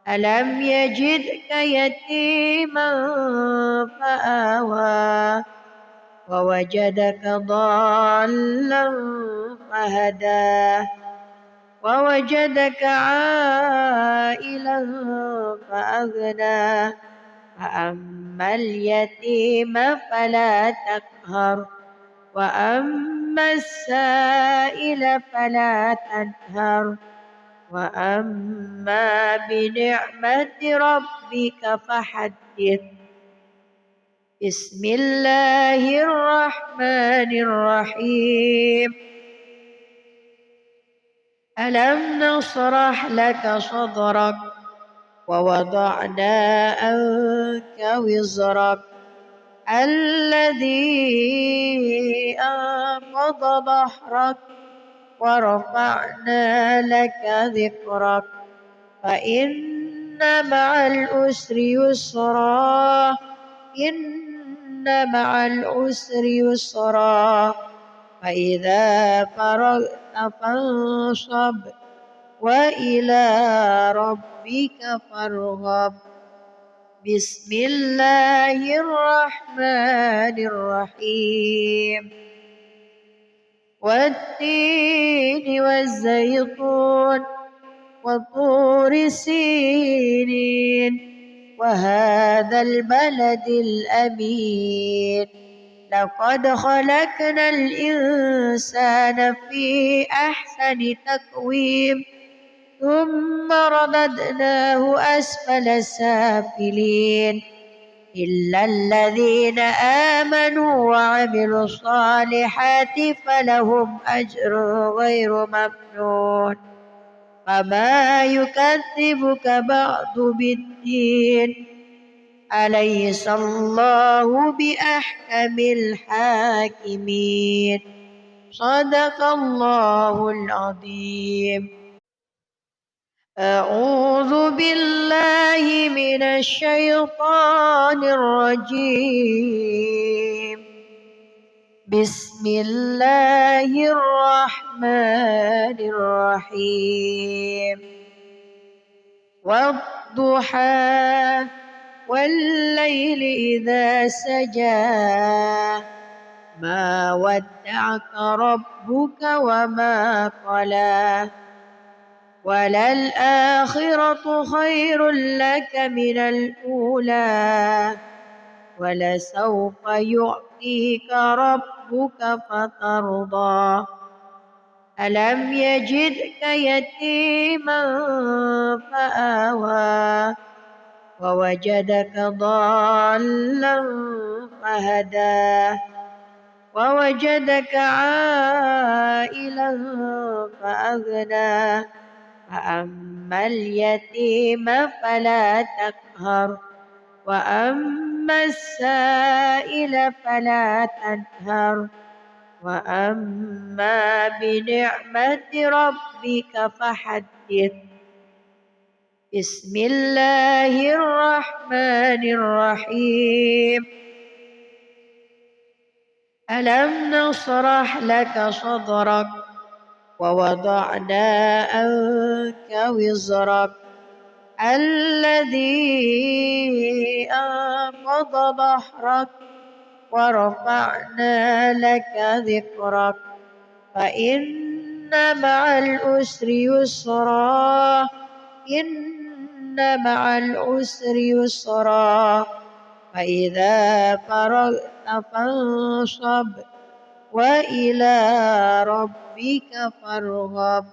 Speaker 1: ألم يجدك يتيما فآوى ووجدك ضالا فهدى ووجدك عائلا فأغنى فأما اليتيم فلا تقهر وأما وأما السائل فلا تنهر وأما بنعمة ربك فحدث. بسم الله الرحمن الرحيم. ألم نشرح لك صدرك ووضعنا عنك وزرك الذي أنقض ظهرك ورفعنا لك ذكرك فإن مع العسر يسرا إن مع العسر يسرا فإذا فرغت فانصب وإلى ربك فارغب. بسم الله الرحمن الرحيم. والتين والزيتون وطور سينين وهذا البلد الأمين لقد خلقنا الإنسان في أحسن تقويم ثم رددناه أسفل سافلين إلا الذين آمنوا وعملوا الصالحات فلهم أجر غير ممنون. فما يكذبك بعد بالدين أليس الله بأحكم الحاكمين. صدق الله العظيم. أعوذ بالله من الشيطان الرجيم. بسم الله الرحمن الرحيم. والضحى والليل إذا سجى ما ودعك ربك وما قلى وللآخرة خير لك من الأولى ولسوف يعطيك ربك فترضى. ألم يجدك يتيما فآوى ووجدك ضالا فهدى ووجدك عائلا فأغنى فأما اليتيم فلا تقهر وأما السائل فلا تنهر وأما بنعمة ربك فحدث. بسم الله الرحمن الرحيم. ألم نشرح لك صدرك ووضعنا عنك وزرك الذي أنقض ظهرك ورفعنا لك ذكرك فإن مع العسر يسرا إن مع العسر يسرا فإذا فرغت فانصب وإلى ربك فارغب.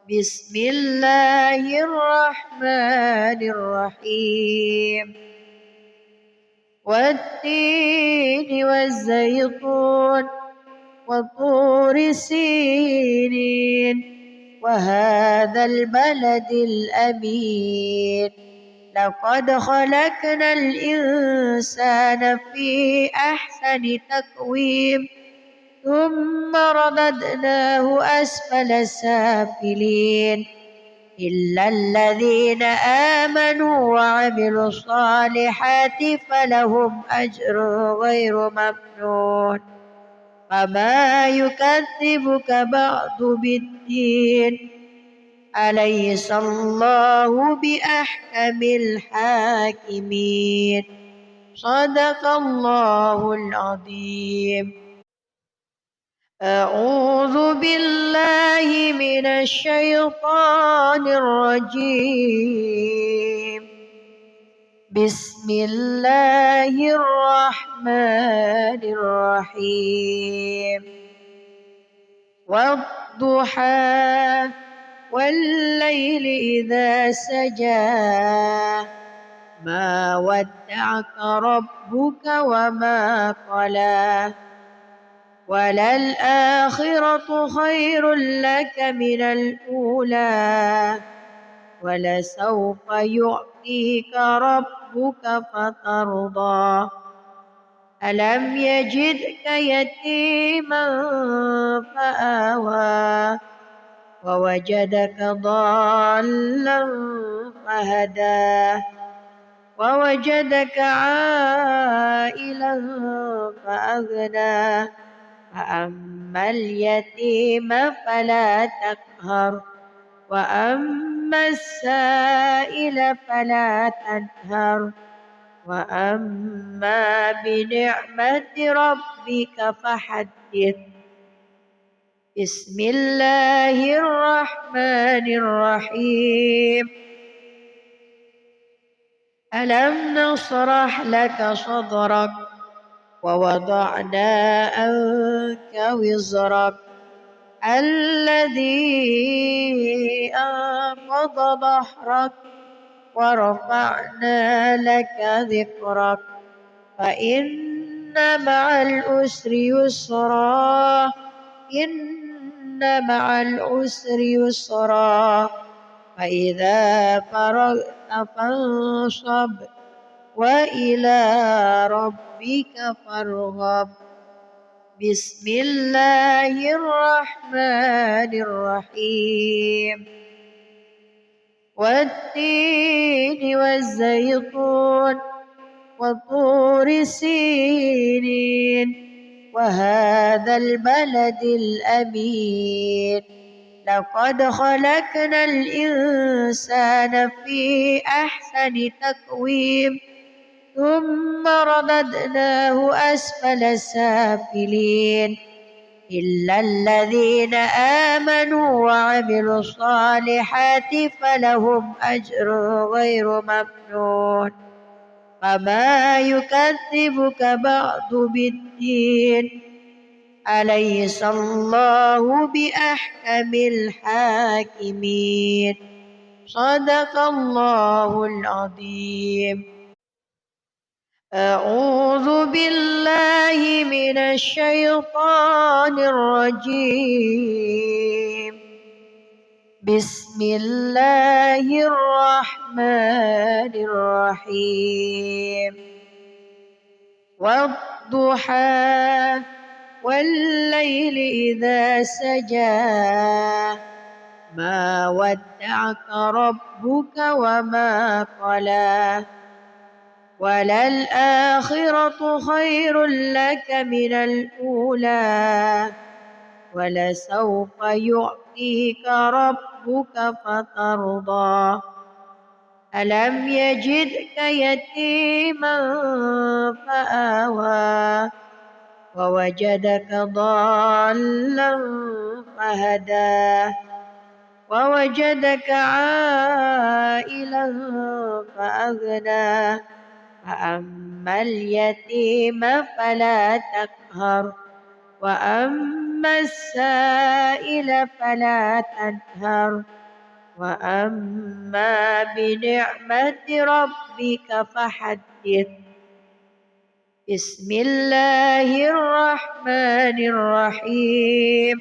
Speaker 1: بسم الله الرحمن الرحيم. والتين والزيتون وطور سينين وهذا البلد الأمين لقد خلقنا الإنسان في أحسن تقويم ثم رددناه أسفل سافلين إلا الذين آمنوا وعملوا الصالحات فلهم أجر غير ممنون. فما يكذبك بعد بالدين أليس الله بأحكم الحاكمين. صدق الله العظيم. أعوذ بالله من الشيطان الرجيم. بسم الله الرحمن الرحيم. والضحى والليل إذا سجى ما ودعك ربك وما قلى وللآخرة خير لك من الأولى ولسوف يعطيك ربك فترضى ألم يجدك يتيما فآوى ووجدك ضالا فهدى ووجدك عائلا فأغنى فأما اليتيم فلا تقهر وأما السائل فلا تنهر وأما بنعمة ربك فحدث بسم الله الرحمن الرحيم ألم نشرح لك صدرك ووضعنا عنك وزرك الذي أنقض ظهرك ورفعنا لك ذكرك فإن مع العسر يسرا إن مع العسر يسرا فإذا فرغت فانصب وإلى ربك فارغب بسم الله الرحمن الرحيم والتين والزيتون وطور سينين وهذا البلد الأمين لقد خلقنا الإنسان في أحسن تقويم ثم رددناه أسفل سافلين إلا الذين آمنوا وعملوا الصالحات فلهم أجر غير ممنون فما يكذبك بعد بالدين أليس الله بأحكم الحاكمين صدق الله العظيم أعوذ بالله من الشيطان الرجيم بسم الله الرحمن الرحيم والضحى والليل إذا سجى ما ودعك ربك وما قلى وللآخرة خير لك من الأولى ولسوف يعطيك ربك فترضى ألم يجدك يتيما فآوى ووجدك ضالا فهدى ووجدك عائلا فأغنى فأما اليتيم فلا تقهر وأما السائل فلا تنهر وأما بنعمة ربك فحدث بسم الله الرحمن الرحيم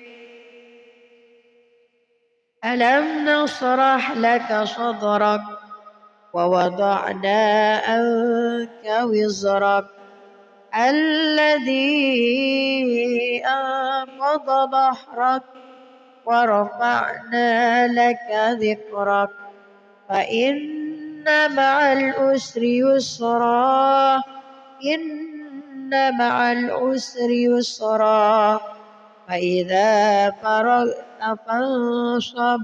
Speaker 1: ألم نشرح لك صدرك ووضعنا عنك وزرك الذي أنقض ظهرك ورفعنا لك ذكرك فإن مع العسر يسرا إن مع العسر يسرا فإذا فرغت فانصب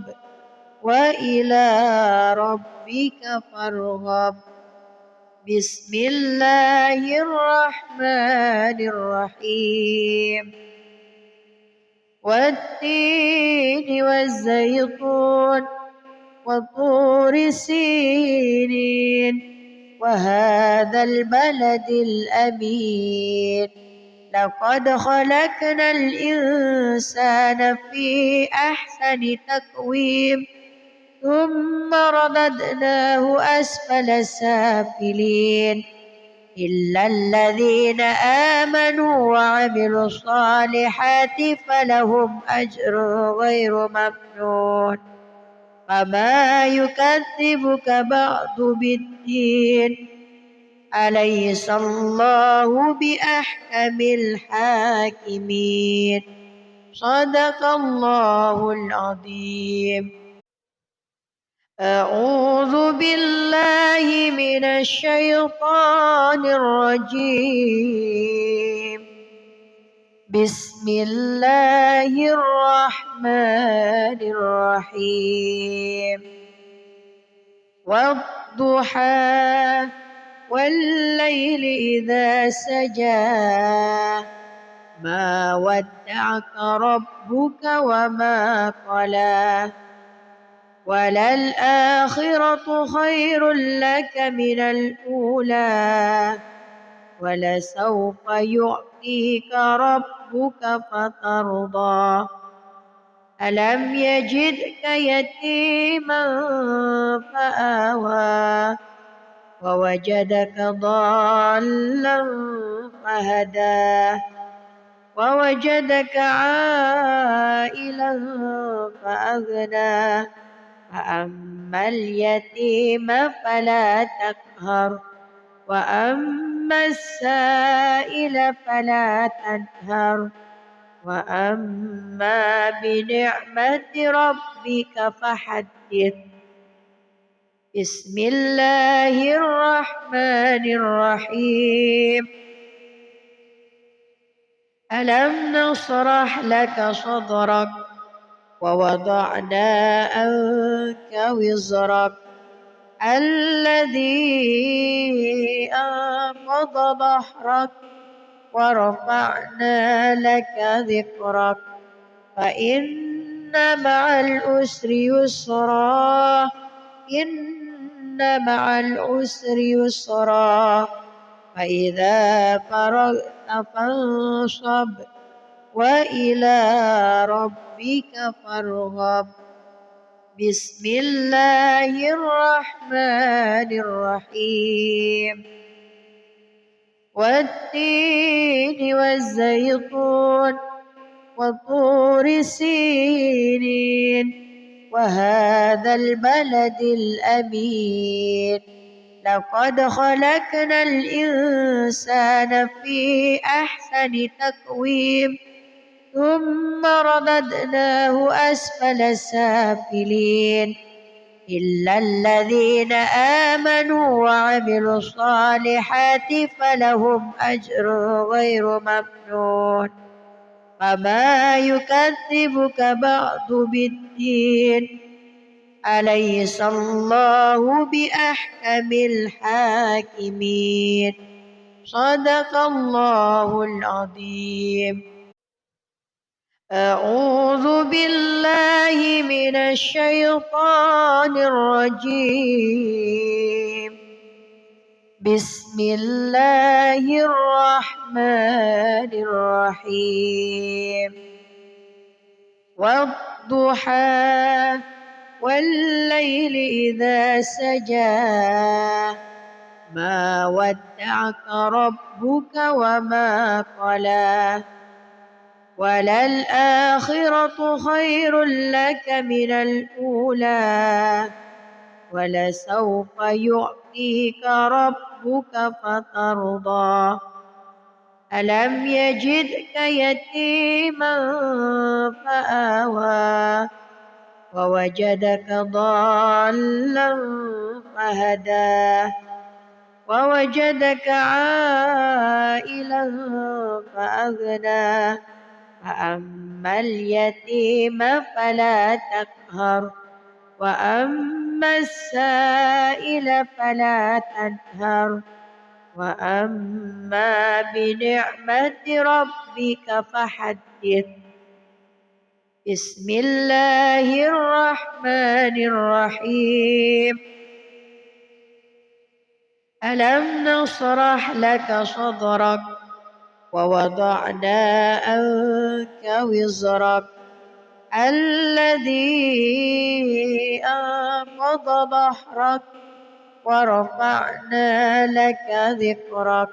Speaker 1: وإلى ربك فارغب بسم الله الرحمن الرحيم والتين والزيتون وطور سينين وهذا البلد الأمين لقد خلقنا الإنسان في أحسن تقويم ثم رددناه أسفل سافلين إلا الذين آمنوا وعملوا الصالحات فلهم أجر غير ممنون فما يكذبك بعد بالدين أليس الله بأحكم الحاكمين صدق الله العظيم. أعوذ بالله من الشيطان الرجيم. بسم الله الرحمن الرحيم. والضحى والليل إذا سجى ما ودعك ربك وما قلى وللآخرة خير لك من الأولى ولسوف يعطيك ربك فترضى ألم يجدك يتيما فآوى ووجدك ضالا فهدى ووجدك عائلا فأغنى فأما اليتيم فلا تقهر وأما السائل فلا تنهر وأما بنعمة ربك فحدث. بسم الله الرحمن الرحيم. ألم نشرح لك صدرك ووضعنا عنك وزرك الذي أنقض ظهرك ورفعنا لك ذكرك فإن مع العسر يسرا إن مع العسر يسرا فإذا فرغت فانصب وإلى ربك فارغب. بسم الله الرحمن الرحيم. والتين والزيتون وطور سينين وهذا البلد الأمين لقد خلقنا الإنسان في أحسن تقويم ثم رددناه أسفل سافلين إلا الذين آمنوا وعملوا الصالحات فلهم أجر غير ممنون فما يكذبك بعد بالدين أليس الله بأحكم الحاكمين صدق الله العظيم. أعوذ بالله من الشيطان الرجيم. بسم الله الرحمن الرحيم. والضحى والليل إذا سجى ما ودعك ربك وما قلى وللآخرة خير لك من الأولى ولسوف يعطيك ربك فترضى ألم يجدك يتيما فآوى ووجدك ضالا فهدى ووجدك عائلا فأغنى فأما اليتيم فلا تقهر وأما السائل فلا تنهر وأما بنعمة ربك فحدث. بسم الله الرحمن الرحيم. ألم نشرح لك صدرك ووضعنا عنك وزرك الذي أنقض ظهرك ورفعنا لك ذكرك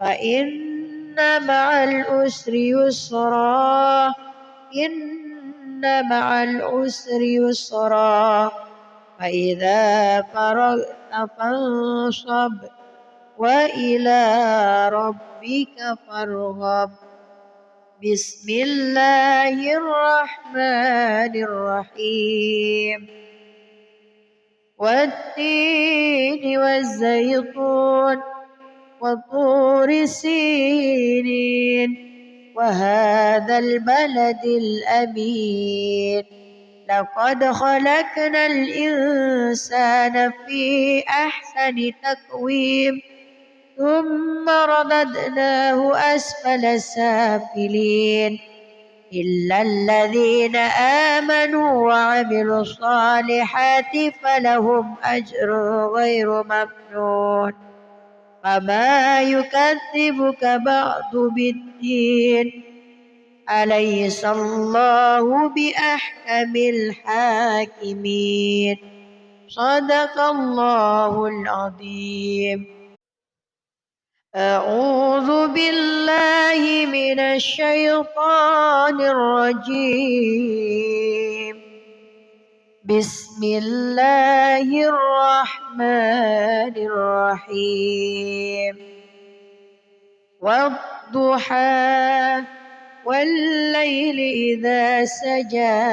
Speaker 1: فإن مع العسر يسرا إن مع العسر يسرا فإذا فرغت فانصب وإلى ربك فارغب. بسم الله الرحمن الرحيم. والتين والزيتون وطور سينين وهذا البلد الأمين لقد خلقنا الإنسان في أحسن تقويم ثم رددناه أسفل سافلين إلا الذين آمنوا وعملوا الصالحات فلهم أجر غير ممنون. فما يكذبك بعد بالدين أليس الله بأحكم الحاكمين. صدق الله العظيم. أعوذ بالله من الشيطان الرجيم. بسم الله الرحمن الرحيم. والضحى والليل إذا سجى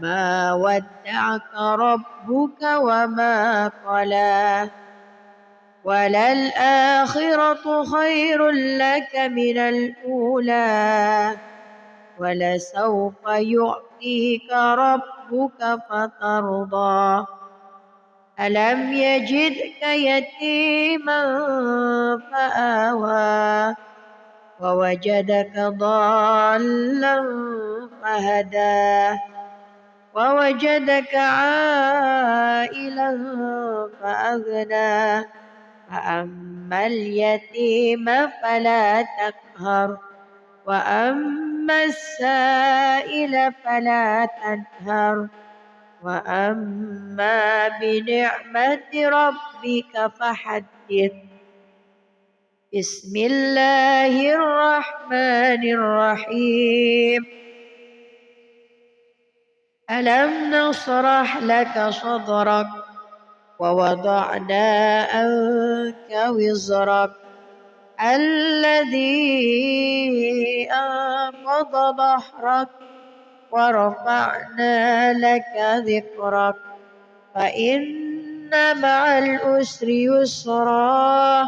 Speaker 1: ما ودعك ربك وما قلى وللآخرة خير لك من الأولى ولسوف يعطيك ربك فترضى. ألم يجدك يتيما فآوى ووجدك ضالا فهدى ووجدك عائلا فأغنى فأما اليتيم فلا تقهر وأما السائل فلا تنهر وأما بنعمة ربك فحدث. بسم الله الرحمن الرحيم. ألم نشرح لك صدرك ووضعنا عنك وزرك الذي أنقض ظهرك ورفعنا لك ذكرك فإن مع العسر يسرا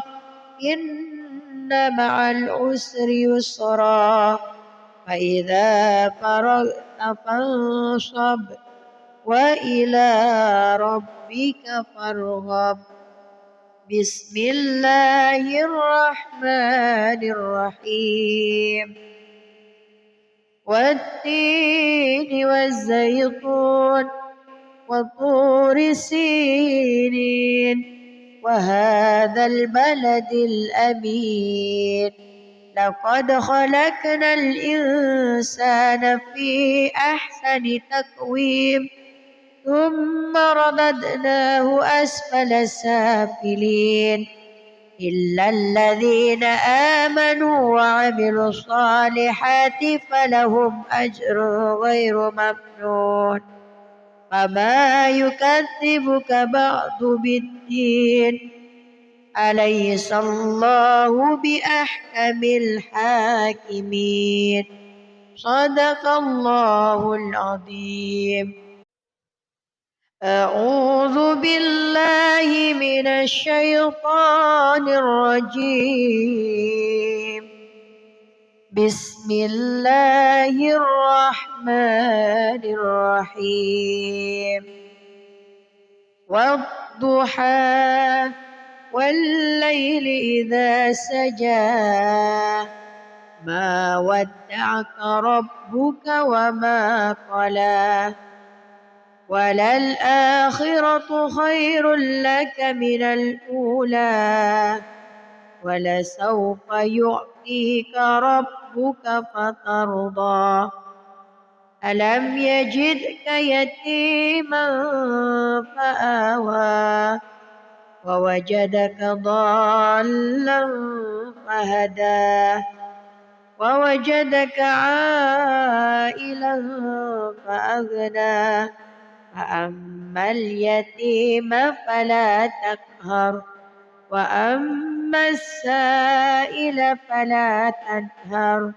Speaker 1: إن مع العسر يسرا فإذا فرغت فانصب وإلى ربك فارغب. بسم الله الرحمن الرحيم. والتين والزيتون وطور سينين وهذا البلد الأمين لقد خلقنا الإنسان في أحسن تقويم ثم رددناه أسفل سافلين إلا الذين آمنوا وعملوا الصالحات فلهم أجر غير ممنون. فما يكذبك بعد بالدين أليس الله بأحكم الحاكمين. صدق الله العظيم. أعوذ بالله من الشيطان الرجيم. بسم الله الرحمن الرحيم. والضحى والليل إذا سجى ما ودعك ربك وما قلى وللآخرة خير لك من الأولى ولسوف يعطيك ربك فترضى ألم يجدك يتيما فآوى ووجدك ضالا فهدى ووجدك عائلا فأغنى فأما اليتيم فلا تقهر وأما السائل فلا تنهر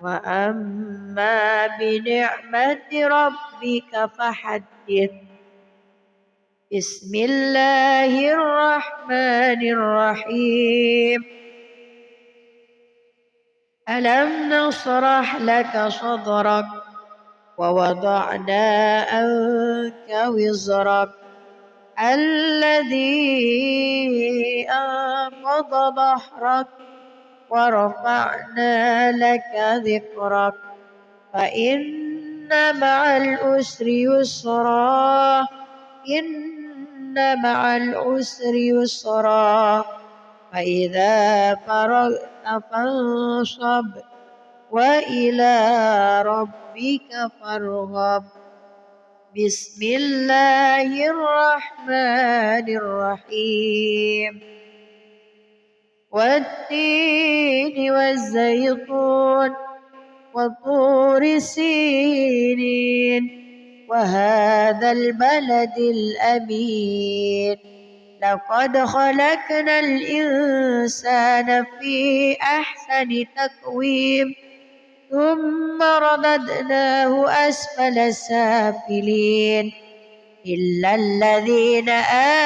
Speaker 1: وأما بنعمة ربك فحدث بسم الله الرحمن الرحيم ألم نشرح لك صدرك ووضعنا عنك وزرك الذي أنقض ظهرك ورفعنا لك ذكرك فإن مع العسر يسرا إن مع العسر يسرا فإذا فرغت فانصب وإلى ربك فارغب بسم الله الرحمن الرحيم والتين والزيتون وطور سينين وهذا البلد الأمين لقد خلقنا الإنسان في أحسن تقويم ثم رددناه أسفل سافلين إلا الذين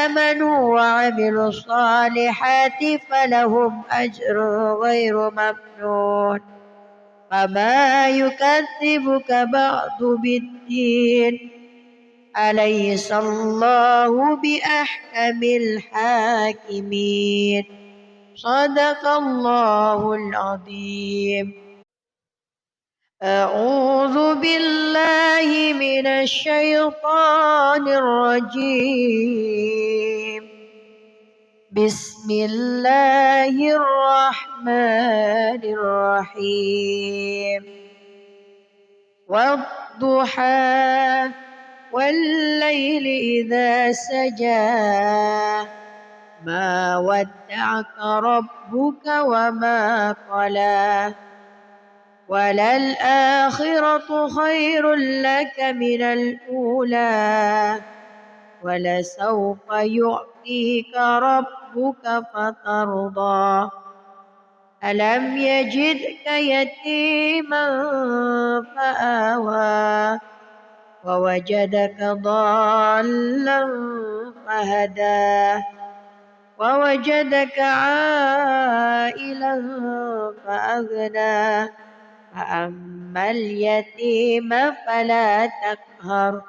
Speaker 1: آمنوا وعملوا الصالحات فلهم أجر غير ممنون فما يكذبك بعد بالدين أليس الله بأحكم الحاكمين صدق الله العظيم أعوذ بالله من الشيطان الرجيم بسم الله الرحمن الرحيم والضحى والليل إذا سجى ما ودعك ربك وما قلى وللآخرة خير لك من الأولى ولسوف يعطيك ربك فترضى ألم يجدك يتيما فآوى ووجدك ضالا فهدى ووجدك عائلا فأغنى فأما اليتيم فلا تقهر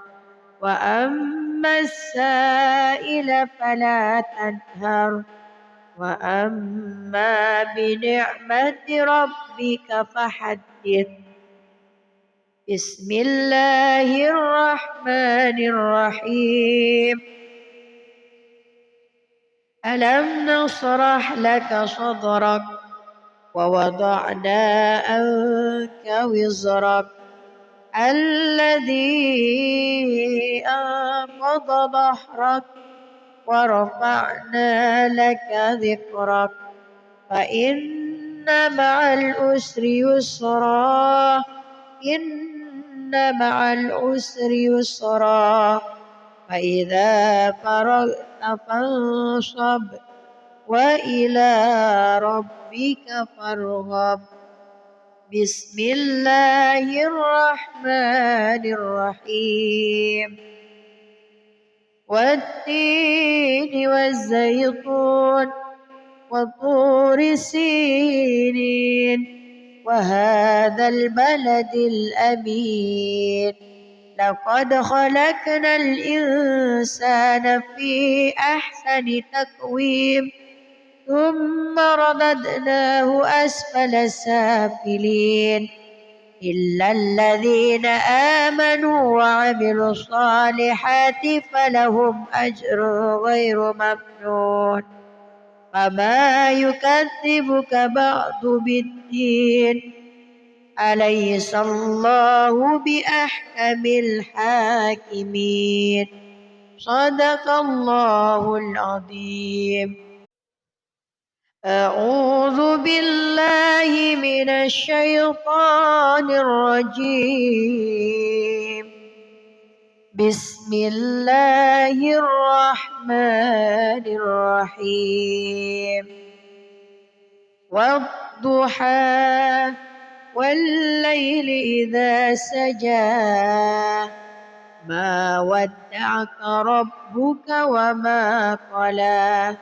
Speaker 1: وأما السائل فلا تنهر وأما بنعمة ربك فحدث بسم الله الرحمن الرحيم ألم نشرح لك صدرك ووضعنا عنك وزرك الذي أنقض ظهرك ورفعنا لك ذكرك فإن مع العسر يسرا إن مع العسر يسرا فإذا فرغت فانصب وإلى ربك فارغب بسم الله الرحمن الرحيم والتين والزيتون وطور سينين وهذا البلد الأمين لقد خلقنا الإنسان في أحسن تقويم ثم رددناه أسفل سافلين إلا الذين آمنوا وعملوا الصالحات فلهم أجر غير ممنون فما يكذبك بعد بالدين أليس الله بأحكم الحاكمين صدق الله العظيم. أعوذ بالله من الشيطان الرجيم. بسم الله الرحمن الرحيم. والضحى والليل إذا سجى ما ودعك ربك وما قلى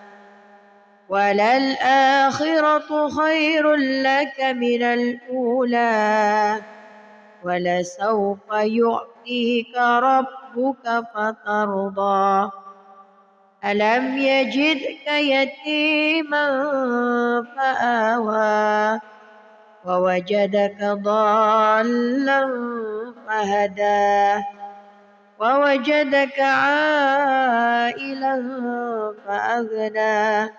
Speaker 1: وللآخرة خير لك من الأولى ولسوف يعطيك ربك فترضى ألم يجدك يتيما فآوى ووجدك ضالا فهدى ووجدك عائلا فأغنى